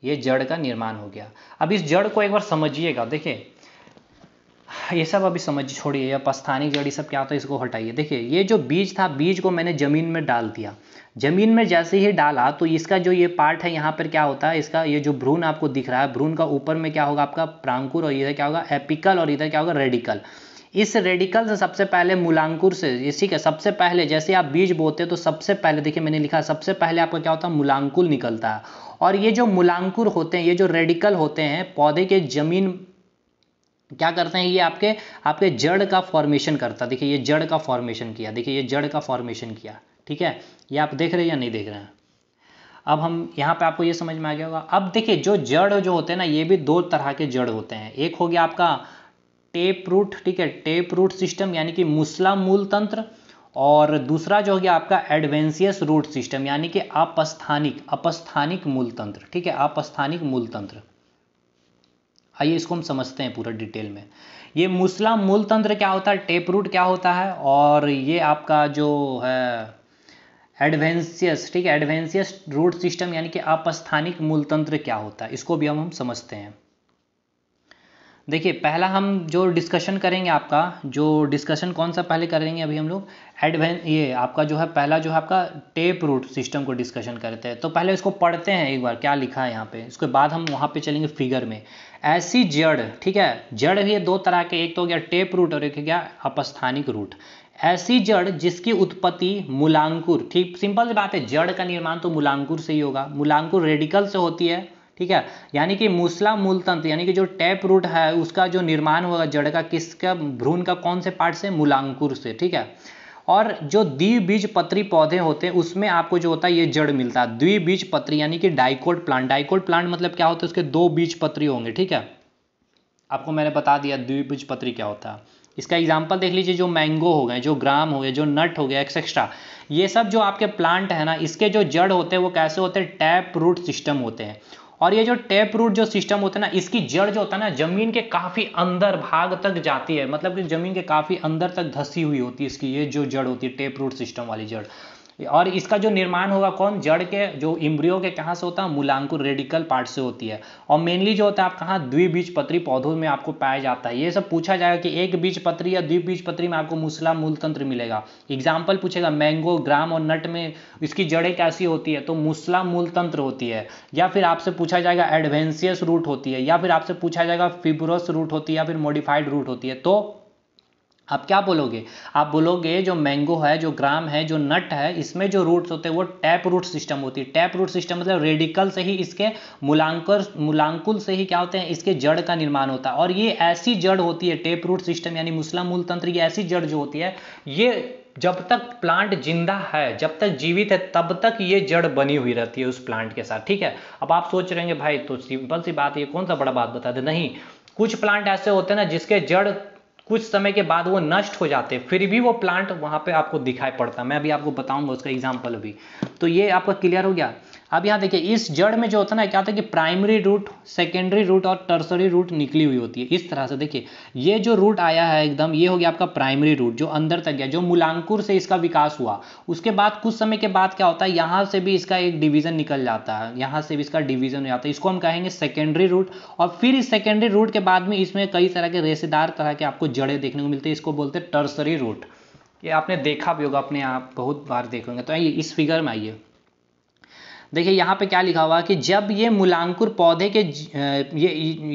ये जड़ का निर्माण हो गया। अब इस जड़ को एक बार समझिएगा, देखिए ये सब अभी समझ छोड़िए, या स्थानिक जड़, ये सब क्या होता है, इसको हटाइए। देखिए ये जो बीज था, बीज को मैंने जमीन में डाल दिया, जमीन में जैसे ही डाला तो इसका जो ये पार्ट है यहाँ पर क्या होता है, इसका ये जो भ्रूण आपको दिख रहा है, भ्रूण का ऊपर में क्या होगा आपका प्रांकुर, और इधर क्या होगा एपिकल, और इधर क्या होगा रेडिकल। इस रेडिकल से सबसे पहले मूलांकुर से, इसी के सबसे पहले जैसे आप बीज बोते हैं तो सबसे पहले देखिए मैंने लिखा, सबसे पहले आपका क्या होता है, मूलांकुर निकलता है। और ये जो मूलांकुर होते हैं, ये जो रेडिकल होते हैं, पौधे के जमीन क्या करते हैं, ये आपके जड़ का फॉर्मेशन करता है। देखिए ये जड़ का फॉर्मेशन किया, देखिए ये जड़ का फॉर्मेशन किया, ठीक है, ये आप देख रहे हैं या नहीं देख रहे हैं? अब हम यहाँ पे आपको ये समझ में आ गया होगा। अब देखिए जो जड़ जो होते हैं ना, ये भी दो तरह के जड़ होते हैं। एक हो गया आपका टेप रूट, ठीक है, टेप रूट सिस्टम यानी कि मूसला मूल तंत्र, और दूसरा जो हो गया आपका एडवेंसियस रूट सिस्टम यानी कि अपस्थानिक मूल तंत्र, ठीक है, अपस्थानिक मूल तंत्र। आइए इसको हम समझते हैं पूरा डिटेल में। ये मूसला मूल तंत्र क्या होता है, टेप रूट क्या होता है, और ये आपका जो है एडवेंसियस, ठीक है, एडवेंसियस रूट सिस्टम यानी कि अपस्थानिक मूल तंत्र क्या होता है, इसको भी हम समझते हैं। देखिए पहला हम जो डिस्कशन करेंगे, आपका जो डिस्कशन कौन सा पहले करेंगे अभी हम लोग, ये आपका जो है पहला जो है आपका टेप रूट सिस्टम को डिस्कशन करते हैं। तो पहले इसको पढ़ते हैं एक बार क्या लिखा है यहाँ पे, उसके बाद हम वहाँ पे चलेंगे फिगर में। ऐसी जड़, ठीक है, जड़ भी दो तरह के, एक तो हो गया टेप रूट और एक हो गया अपस्थानिक रूट। ऐसी जड़ जिसकी उत्पत्ति मूलांकुर, ठीक सिंपल सी बात है, जड़ का निर्माण तो मूलांकुर से ही होगा, मूलांकुर रेडिकल से होती है, ठीक है, यानी कि मूसला मूल तंत्र यानी कि जो टैप रूट है उसका जो निर्माण होगा जड़ का, किसका, भ्रूण का कौन से पार्ट से, मूलांकुर से, ठीक है। और जो द्विबीजपत्री पौधे होते हैं उसमें आपको जो होता है ये जड़ मिलता है, द्विबीजपत्री यानी कि डाइकोट प्लांट। डाइकोट प्लांट मतलब क्या होता है, उसके दो बीजपत्री होंगे, ठीक है, आपको मैंने बता दिया द्विबीजपत्री क्या होता है। इसका एग्जाम्पल देख लीजिए, जो मैंगो हो गए, जो ग्राम हो गए, जो नट हो गया, एक्सेट्रा, ये सब जो आपके प्लांट है ना, इसके जो जड़ होते हैं वो कैसे होते हैं, टैप रूट सिस्टम होते हैं। और ये जो टैप रूट जो सिस्टम होता है ना, इसकी जड़ जो होता है ना जमीन के काफी अंदर भाग तक जाती है, मतलब कि जमीन के काफी अंदर तक धसी हुई होती है इसकी ये जो जड़ होती है, टैप रूट सिस्टम वाली जड़। और इसका जो निर्माण होगा कौन, जड़ के जो इम्ब्रियो के कहाँ से होता है, मूलांकुर रेडिकल पार्ट से होती है। और मेनली जो होता है आप कहाँ, द्विबीजपत्री पौधों में आपको पाया जाता है। ये सब पूछा जाएगा कि एक बीजपत्री या द्विबीजपत्री में आपको मूसला मूल तंत्र मिलेगा। एग्जाम्पल पूछेगा मैंगो, ग्राम और नट में इसकी जड़ें कैसी होती है, तो मूसला मूल तंत्र होती है। या फिर आपसे पूछा जाएगा एडवेंसियस रूट होती है, या फिर आपसे पूछा जाएगा फिब्रोस रूट होती है, या फिर मॉडिफाइड रूट होती है। तो आप क्या बोलोगे, आप बोलोगे जो मैंगो है, जो ग्राम है, जो नट है, इसमें जो रूट्स होते हैं वो टैप रूट सिस्टम होती है। टैप रूट सिस्टम मतलब रेडिकल से ही इसके मूलांकुल से ही क्या होते हैं, इसके जड़ का निर्माण होता है। और ये ऐसी जड़ होती है, टैप रूट सिस्टम यानी मूसला मूल तंत्र की ऐसी जड़ जो होती है, ये जब तक प्लांट जिंदा है, जब तक जीवित है, तब तक ये जड़ बनी हुई रहती है उस प्लांट के साथ, ठीक है। अब आप सोच रहे हैं भाई तो सिंपल सी बात है, ये कौन सा बड़ा बात बता दे, नहीं, कुछ प्लांट ऐसे होते हैं ना जिसके जड़ कुछ समय के बाद वो नष्ट हो जाते हैं, फिर भी वो प्लांट वहां पे आपको दिखाई पड़ता है। मैं अभी आपको बताऊंगा उसका एग्जांपल अभी। तो ये आपका क्लियर हो गया। अब यहाँ देखिए इस जड़ में जो होता है ना, क्या होता है कि प्राइमरी रूट, सेकेंडरी रूट और टर्सरी रूट निकली हुई होती है। इस तरह से देखिए ये जो रूट आया है एकदम, ये हो गया आपका प्राइमरी रूट जो अंदर तक गया, जो मूलांकुर से इसका विकास हुआ। उसके बाद कुछ समय के बाद क्या होता है, यहाँ से भी इसका एक डिवीजन निकल जाता है, यहाँ से भी इसका डिवीजन हो जाता है, इसको हम कहेंगे सेकेंडरी रूट। और फिर इस सेकेंडरी रूट के बाद में इसमें कई तरह के रेशेदार तरह के आपको जड़ें देखने को मिलती है, इसको बोलते हैं टर्सरी रूट। ये आपने देखा भी होगा, अपने आप बहुत बार देखेंगे। तो आइए इस फिगर में आइए, देखिए यहाँ पे क्या लिखा हुआ है कि जब ये मूलांकुर पौधे के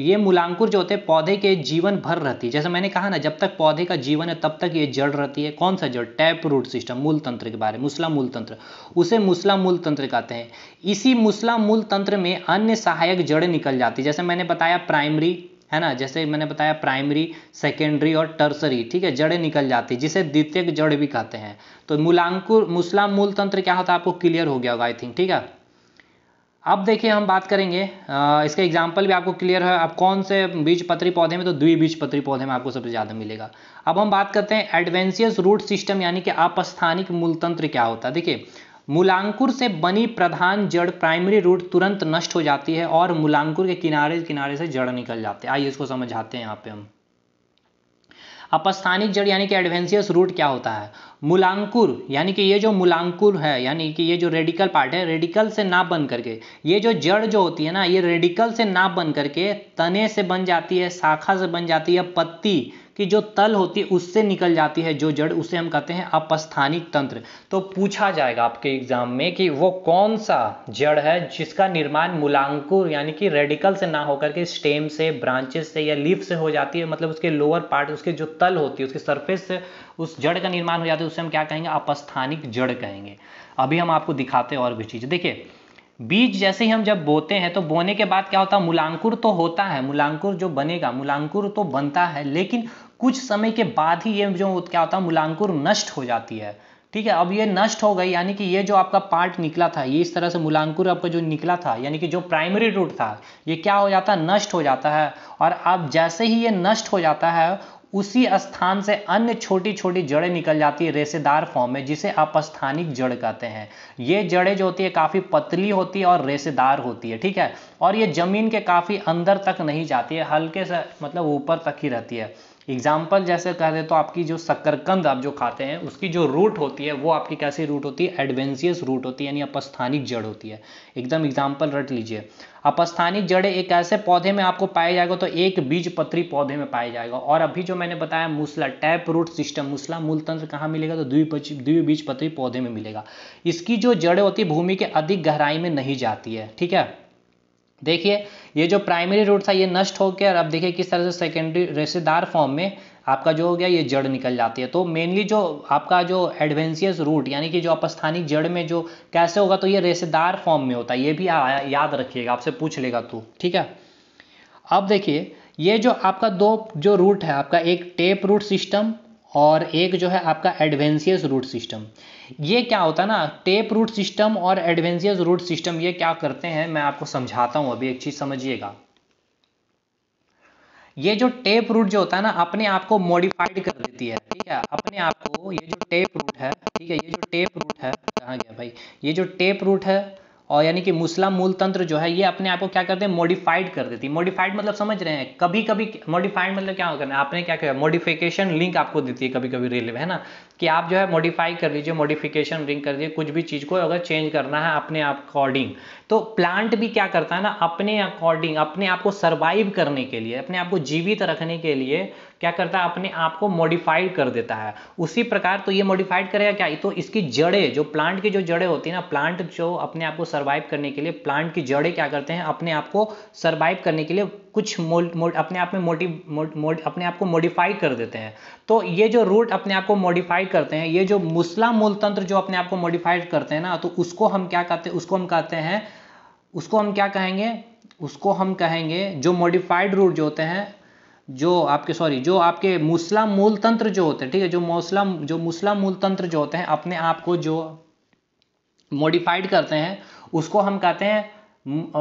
ये मूलांकुर जो होते हैं पौधे के जीवन भर रहती है। जैसे मैंने कहा ना, जब तक पौधे का जीवन है तब तक ये जड़ रहती है। कौन सा जड़, टैप रूट सिस्टम, मूल तंत्र के बारे में, मूसला मूल तंत्र, उसे मूसला मूल तंत्र कहते हैं। इसी मूसला मूल तंत्र में अन्य सहायक जड़ निकल जाती है। जैसे मैंने बताया प्राइमरी है ना, जैसे मैंने बताया प्राइमरी, सेकेंडरी और टर्सरी, ठीक है, जड़ें निकल जाती है, जिसे द्वितीयक जड़ भी कहते हैं। तो मूलांकुर मूसला मूल तंत्र क्या होता है आपको क्लियर हो गया होगा आई थिंक, ठीक है। अब देखिए हम बात करेंगे इसका एग्जाम्पल भी आपको क्लियर है। अब कौन से बीजपत्री पौधे में, तो द्विबीजपत्री पौधे में आपको सबसे ज़्यादा मिलेगा। अब हम बात करते हैं एडवेंसियस रूट सिस्टम यानी कि अपस्थानिक मूलतंत्र क्या होता है। देखिए मूलांकुर से बनी प्रधान जड़ प्राइमरी रूट तुरंत नष्ट हो जाती है और मूलांकुर के किनारे किनारे से जड़ निकल जाते हैं। आइए इसको समझाते हैं यहाँ पे हम। अपस्थानिक जड़ यानी कि एडवेंसियस रूट क्या होता है, मूलांकुर यानी कि ये जो मूलांकुर है, यानी कि ये जो रेडिकल पार्ट है, रेडिकल से ना बन करके, ये जो जड़ जो होती है ना, ये रेडिकल से ना बन करके तने से बन जाती है, शाखा से बन जाती है, पत्ती की जो तल होती है उससे निकल जाती है जो जड़, उसे हम कहते हैं अपस्थानिक तंत्र। तो पूछा जाएगा आपके एग्जाम में कि वो कौन सा जड़ है जिसका निर्माण मूलांकुर यानी कि रेडिकल से ना होकर के स्टेम से, ब्रांचेस से या लीफ से हो जाती है, मतलब उसके लोअर पार्ट, उसके जो तल होती है, उसके सरफेस से उस जड़ का निर्माण हो जाता है, उससे हम क्या कहेंगे, अपस्थानिक जड़ कहेंगे। अभी हम आपको दिखाते हैं और भी चीज़। देखिए बीज जैसे ही हम जब बोते हैं तो बोने के बाद क्या होता है, मूलांकुर तो होता है, मूलांकुर जो बनेगा, मूलांकुर तो बनता है, लेकिन कुछ समय के बाद ही ये जो क्या होता है, मूलांकुर नष्ट हो जाती है। ठीक है। अब ये नष्ट हो गई, यानी कि ये जो आपका पार्ट निकला था, ये इस तरह से मूलांकुर आपका जो निकला था, यानी कि जो प्राइमरी रूट था, ये क्या हो जाता है, नष्ट हो जाता है। और अब जैसे ही ये नष्ट हो जाता है, उसी स्थान से अन्य छोटी छोटी जड़ें निकल जाती है रेशेदार फॉर्म में, जिसे अपस्थानिक जड़ कहते हैं। ये जड़ें जो होती है काफ़ी पतली होती है और रेशेदार होती है, ठीक है। और ये जमीन के काफ़ी अंदर तक नहीं जाती है, हल्के से मतलब ऊपर तक ही रहती है। एग्जाम्पल जैसे कह दे तो आपकी जो शकरकंद आप जो खाते हैं, उसकी जो रूट होती है वो आपकी कैसी रूट होती है, एडवेंशियस रूट होती है, यानी अपस्थानिक जड़ होती है। एकदम एग्जाम्पल रट लीजिए। अपस्थानिक जड़ें एक ऐसे पौधे में आपको पाया जाएगा, तो एक बीज पत्री पौधे में पाया जाएगा। और अभी जो मैंने बताया मूसला टैप रूट सिस्टम, मूसला मूल तंत्र कहाँ मिलेगा, तो द्विबीजपत्री पौधे में मिलेगा। इसकी जो जड़ें होती है भूमि के अधिक गहराई में नहीं जाती है, ठीक है। देखिए ये जो प्राइमरी रूट था ये नष्ट हो गया, और अब देखिए किस तरह से सेकेंडरी रेशेदार फॉर्म में आपका जो हो गया ये जड़ निकल जाती है। तो मेनली जो आपका जो एडवेंशियस रूट यानी कि जो अपस्थानिक जड़ में जो कैसे होगा, तो ये रेशेदार फॉर्म में होता है। ये भी याद रखिएगा, आपसे पूछ लेगा तो, ठीक है। अब देखिए ये जो आपका दो जो रूट है आपका, एक टेप रूट सिस्टम और एक जो है आपका एडवेंशियस रूट सिस्टम। ये क्या होता है ना, टेप रूट सिस्टम और एडवेंशियस रूट सिस्टम ये क्या करते हैं, मैं आपको समझाता हूं। अभी एक चीज समझिएगा, ये जो टेप रूट जो होता है ना, अपने आप को मॉडिफाइड कर देती है, ठीक है। अपने आप को ये जो टेप रूट है, ठीक है, ये जो टेप रूट है, कहाँ गया भाई, ये जो टेप रूट है और यानी कि मूसला मूल तंत्र जो है, ये अपने आप को क्या करते हैं, मॉडिफाइड कर देती है। मॉडिफाइड मतलब समझ रहे हैं, कभी कभी मॉडिफाइड मतलब क्या करना है, आपने क्या किया, मॉडिफिकेशन लिंक आपको देती है कभी कभी रेलवे, है ना, कि आप जो है मॉडिफाई कर लीजिए, मॉडिफिकेशन लिंक कर दीजिए, कुछ भी चीज को अगर चेंज करना है अपने अकॉर्डिंग। तो प्लांट भी क्या करता है ना, अपने अकॉर्डिंग अपने आप को सर्वाइव करने के लिए, अपने आप को जीवित रखने के लिए क्या करता है, अपने आप को मॉडिफाइड कर देता है। उसी प्रकार तो ये मॉडिफाइड करेगा क्या, तो इसकी जड़ें, जो प्लांट की जो जड़ें होती है ना, प्लांट जो अपने आप को सर्वाइव करने के लिए, प्लांट की जड़ें क्या करते हैं, अपने आप को सर्वाइव करने के लिए कुछ अपने आप में अपने आप को मॉडिफाई कर देते हैं। तो ये जो रूट अपने आप को मॉडिफाई करते हैं, ये जो मूसला मूल तंत्र जो अपने आप को मॉडिफाइड करते हैं ना, तो उसको हम क्या कहते हैं, उसको हम कहते हैं, उसको हम क्या कहेंगे, उसको हम कहेंगे जो मॉडिफाइड रूट जो होते हैं, जो आपके जो आपके मूसला मूल तंत्र जो होते हैं, ठीक है, जो मूसला मूल तंत्र जो होते हैं अपने आप को जो मॉडिफाइड करते हैं, उसको हम कहते हैं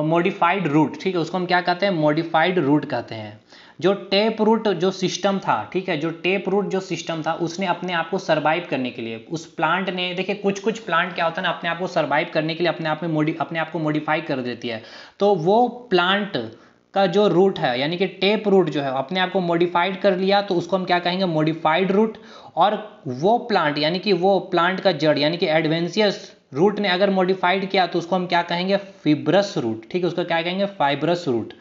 मॉडिफाइड रूट, ठीक है, उसको हम क्या कहते हैं, मॉडिफाइड रूट कहते हैं। जो टेप रूट जो सिस्टम था, ठीक है, जो टेप रूट जो सिस्टम था, उसने अपने आप को सर्वाइव करने के लिए, उस प्लांट ने, देखिए कुछ प्लांट क्या होता है ना, अपने आप को सर्वाइव करने के लिए अपने आप को मॉडिफाई कर देती है। तो वो प्लांट का जो रूट है यानी कि टेप रूट जो है अपने आप को मॉडिफाइड कर लिया, तो उसको हम क्या कहेंगे, मॉडिफाइड रूट। और वो प्लांट यानी कि वो प्लांट का जड़ यानी कि एडवेंशियस रूट ने अगर मॉडिफाइड किया, तो उसको हम क्या कहेंगे, फिब्रस रूट, ठीक है, उसको क्या कहेंगे, फाइब्रस रूट।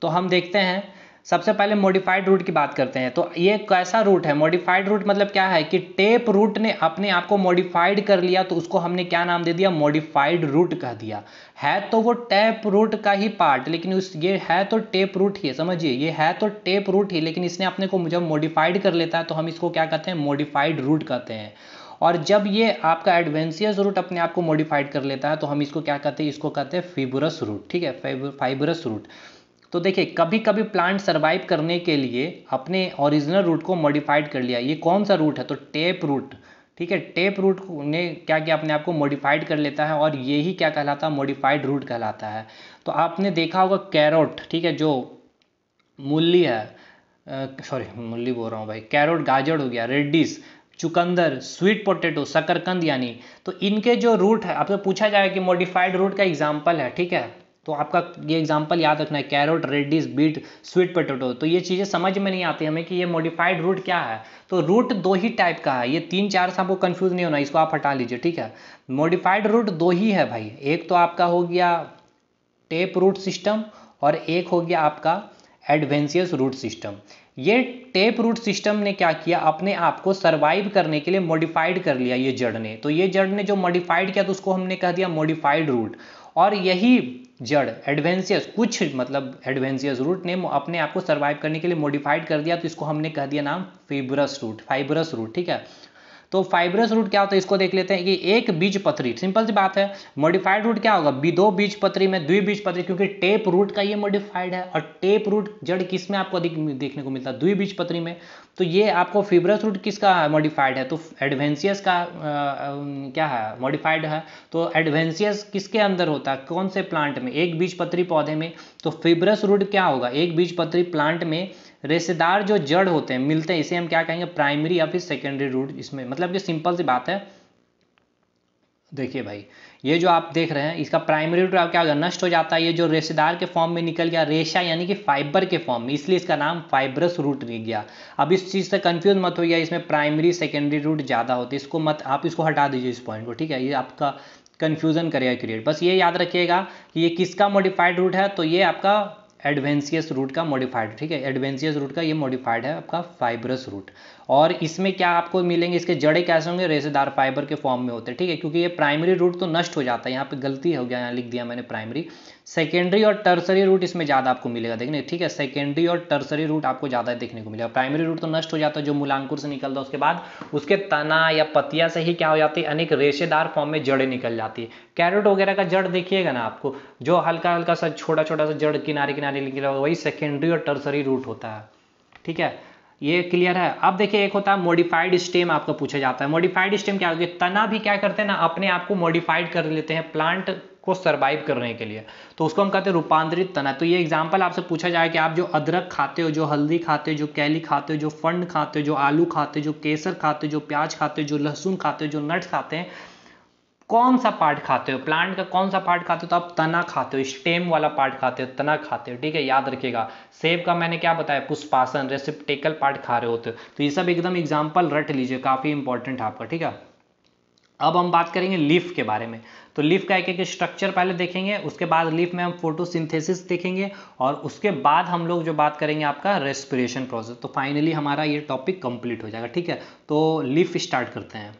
तो हम देखते हैं, सबसे पहले मॉडिफाइड रूट की बात करते हैं। तो ये कैसा रूट है, मॉडिफाइड रूट मतलब क्या है कि टेप रूट ने अपने आप को मॉडिफाइड कर लिया, तो उसको हमने क्या नाम दे दिया, मॉडिफाइड रूट कह दिया। है तो वो टेप रूट का ही पार्ट, लेकिन ये है तो टेप रूट ही है, समझिए, ये है तो टेप रूट ही, लेकिन इसने अपने को जब मॉडिफाइड कर लेता है, तो हम इसको क्या कहते हैं, मॉडिफाइड रूट कहते हैं। और जब ये आपका एडवेंशियस रूट अपने आप को मॉडिफाइड कर लेता है, तो हम इसको क्या कहते हैं, इसको कहते हैं फिब्रस रूट, ठीक है, फाइब्रस रूट। तो देखिए कभी कभी प्लांट सर्वाइव करने के लिए अपने ओरिजिनल रूट को मॉडिफाइड कर लिया। ये कौन सा रूट है, तो टेप रूट, ठीक है, टेप रूट ने क्या किया, अपने आप को मॉडिफाइड कर लेता है, और ये ही क्या कहलाता है, मॉडिफाइड रूट कहलाता है। तो आपने देखा होगा कैरोट, ठीक है, जो मूली है, सॉरी मूली बोल रहा हूँ भाई, कैरोट गाजर हो गया, रेडिश, चुकंदर, स्वीट पोटैटो, शकरकंद, यानी तो इनके जो रूट है, आपसे पूछा जाएगा कि मॉडिफाइड रूट का एग्जाम्पल है, ठीक है, तो आपका ये एग्जाम्पल याद रखना है, carrot, radish, beet, sweet potato. तो ये चीज़ें समझ में नहीं आती हमें कि ये मॉडिफाइड रूट क्या है। तो रूट दो ही टाइप का है, ये 3-4 से आपको कंफ्यूज नहीं होना, इसको आप हटा लीजिए, ठीक है। मॉडिफाइड रूट दो ही है भाई, एक तो आपका हो गया टेप रूट सिस्टम और एक हो गया आपका एडवेंशियस रूट सिस्टम। ये टेप रूट सिस्टम ने क्या किया, अपने आप को सर्वाइव करने के लिए मॉडिफाइड कर लिया ये जड़ ने। तो ये जड़ ने जो मॉडिफाइड किया, तो उसको हमने कह दिया मॉडिफाइड रूट। और यही जड़ एडवेंशियस एडवेंशियस रूट ने अपने आप को सर्वाइव करने के लिए मॉडिफाइड कर दिया, तो इसको हमने कह दिया नाम फाइब्रस रूट, ठीक है। तो फाइब्रस रूट क्या होता है इसको देख लेते हैं कि एक बीजपत्री, सिंपल सी बात है। मॉडिफाइड रूट क्या होगा, दो बीजपत्री में द्विबीजपत्री, क्योंकि टेप रूट का ये मॉडिफाइड है, और टेप रूट जड़ किस में आपको अधिक देखने को मिलता है, द्विबीजपत्री में। तो ये आपको फिब्रस रूट किसका मॉडिफाइड है, तो एडवेंसियस का क्या है, मॉडिफाइड है। तो एडवेंसियस किसके अंदर होता है, कौन से प्लांट में, एक बीजपत्री पौधे में। तो फिब्रस रूट क्या होगा, एक बीजपत्री प्लांट में रेशेदार जो जड़ होते हैं मिलते हैं, इसे हम क्या कहेंगे, प्राइमरी या फिर सेकेंडरी रूट। इसमें मतलब कि सिंपल सी बात है, देखिए भाई ये जो आप देख रहे हैं इसका प्राइमरी रूट क्या होगा, नष्ट हो जाता है, ये जो रेशेदार के फॉर्म में निकल गया, रेशा यानी कि फाइबर के फॉर्म में, इसलिए इसका नाम फाइब्रस रूट रह गया। अब इस चीज़ से कंफ्यूज मत होइए, इसमें प्राइमरी सेकेंडरी रूट ज़्यादा होते हैं, इसको मत, आप इसको हटा दीजिए इस पॉइंट को, ठीक है, ये आपका कन्फ्यूजन करेगा क्रिएट। बस ये याद रखिएगा कि ये किसका मॉडिफाइड रूट है, तो ये आपका एडवेंसियस रूट का मॉडिफाइड, ठीक है, एडवेंसियस रूट का ये मॉडिफाइड है आपका फाइब्रस रूट। और इसमें क्या आपको मिलेंगे, इसके जड़े कैसे होंगे, रेशेदार फाइबर के फॉर्म में होते हैं, ठीक है, क्योंकि ये प्राइमरी रूट तो नष्ट हो जाता है, यहाँ पे गलती हो गया, यहाँ लिख दिया मैंने प्राइमरी। सेकेंडरी और टर्सरी रूट इसमें ज़्यादा आपको मिलेगा देखने, ठीक है, सेकेंडरी और टर्सरी रूट आपको ज़्यादा देखने को मिलेगा। प्राइमरी रूट तो नष्ट हो जाता है, जो मूलांकुर से निकलता है, उसके बाद उसके तना या पतिया से ही क्या हो जाती है, अनेक रेशेदार फॉर्म में जड़ें निकल जाती है। कैरेट वगैरह का जड़ देखिएगा ना आपको, जो हल्का हल्का सा छोटा छोटा सा जड़ किनारे किनारे निकला होगा, वही सेकेंडरी और टर्सरी रूट होता है, ठीक है, ये क्लियर है। अब देखिए एक होता है मॉडिफाइड स्टेम, आपका पूछा जाता है। मॉडिफाइड स्टेम क्या होगी, तना भी क्या करते हैं ना, अपने आप को मॉडिफाइड कर लेते हैं प्लांट को सर्वाइव करने के लिए, तो उसको हम कहते हैं रूपांतरित तना। तो ये एग्जांपल आपसे पूछा जाए कि आप जो अदरक खाते हो, जो हल्दी खाते हो, जो कैली खाते हो, जो फंड खाते हो, जो आलू खाते हो, जो केसर खाते हो, जो प्याज खाते हो, जो लहसुन खाते हो, जो नट्स खाते हैं, कौन सा पार्ट खाते हो, प्लांट का कौन सा पार्ट खाते हो, तो आप तना खाते हो, स्टेम वाला पार्ट खाते हो, तना खाते हो, ठीक है, याद रखिएगा। सेब का मैंने क्या बताया, पुष्पासन रेसिप्टेकल पार्ट खा रहे होते हो, तो ये सब एकदम एग्जांपल रट लीजिए, काफी इंपॉर्टेंट है आपका, ठीक है। अब हम बात करेंगे लीफ के बारे में। तो लीफ का एक एक स्ट्रक्चर पहले देखेंगे, उसके बाद लीफ में हम फोटोसिंथेसिस देखेंगे, और उसके बाद हम लोग जो बात करेंगे आपका रेस्पिरेशन प्रोसेस। तो फाइनली हमारा ये टॉपिक कंप्लीट हो जाएगा, ठीक है। तो लीफ स्टार्ट करते हैं।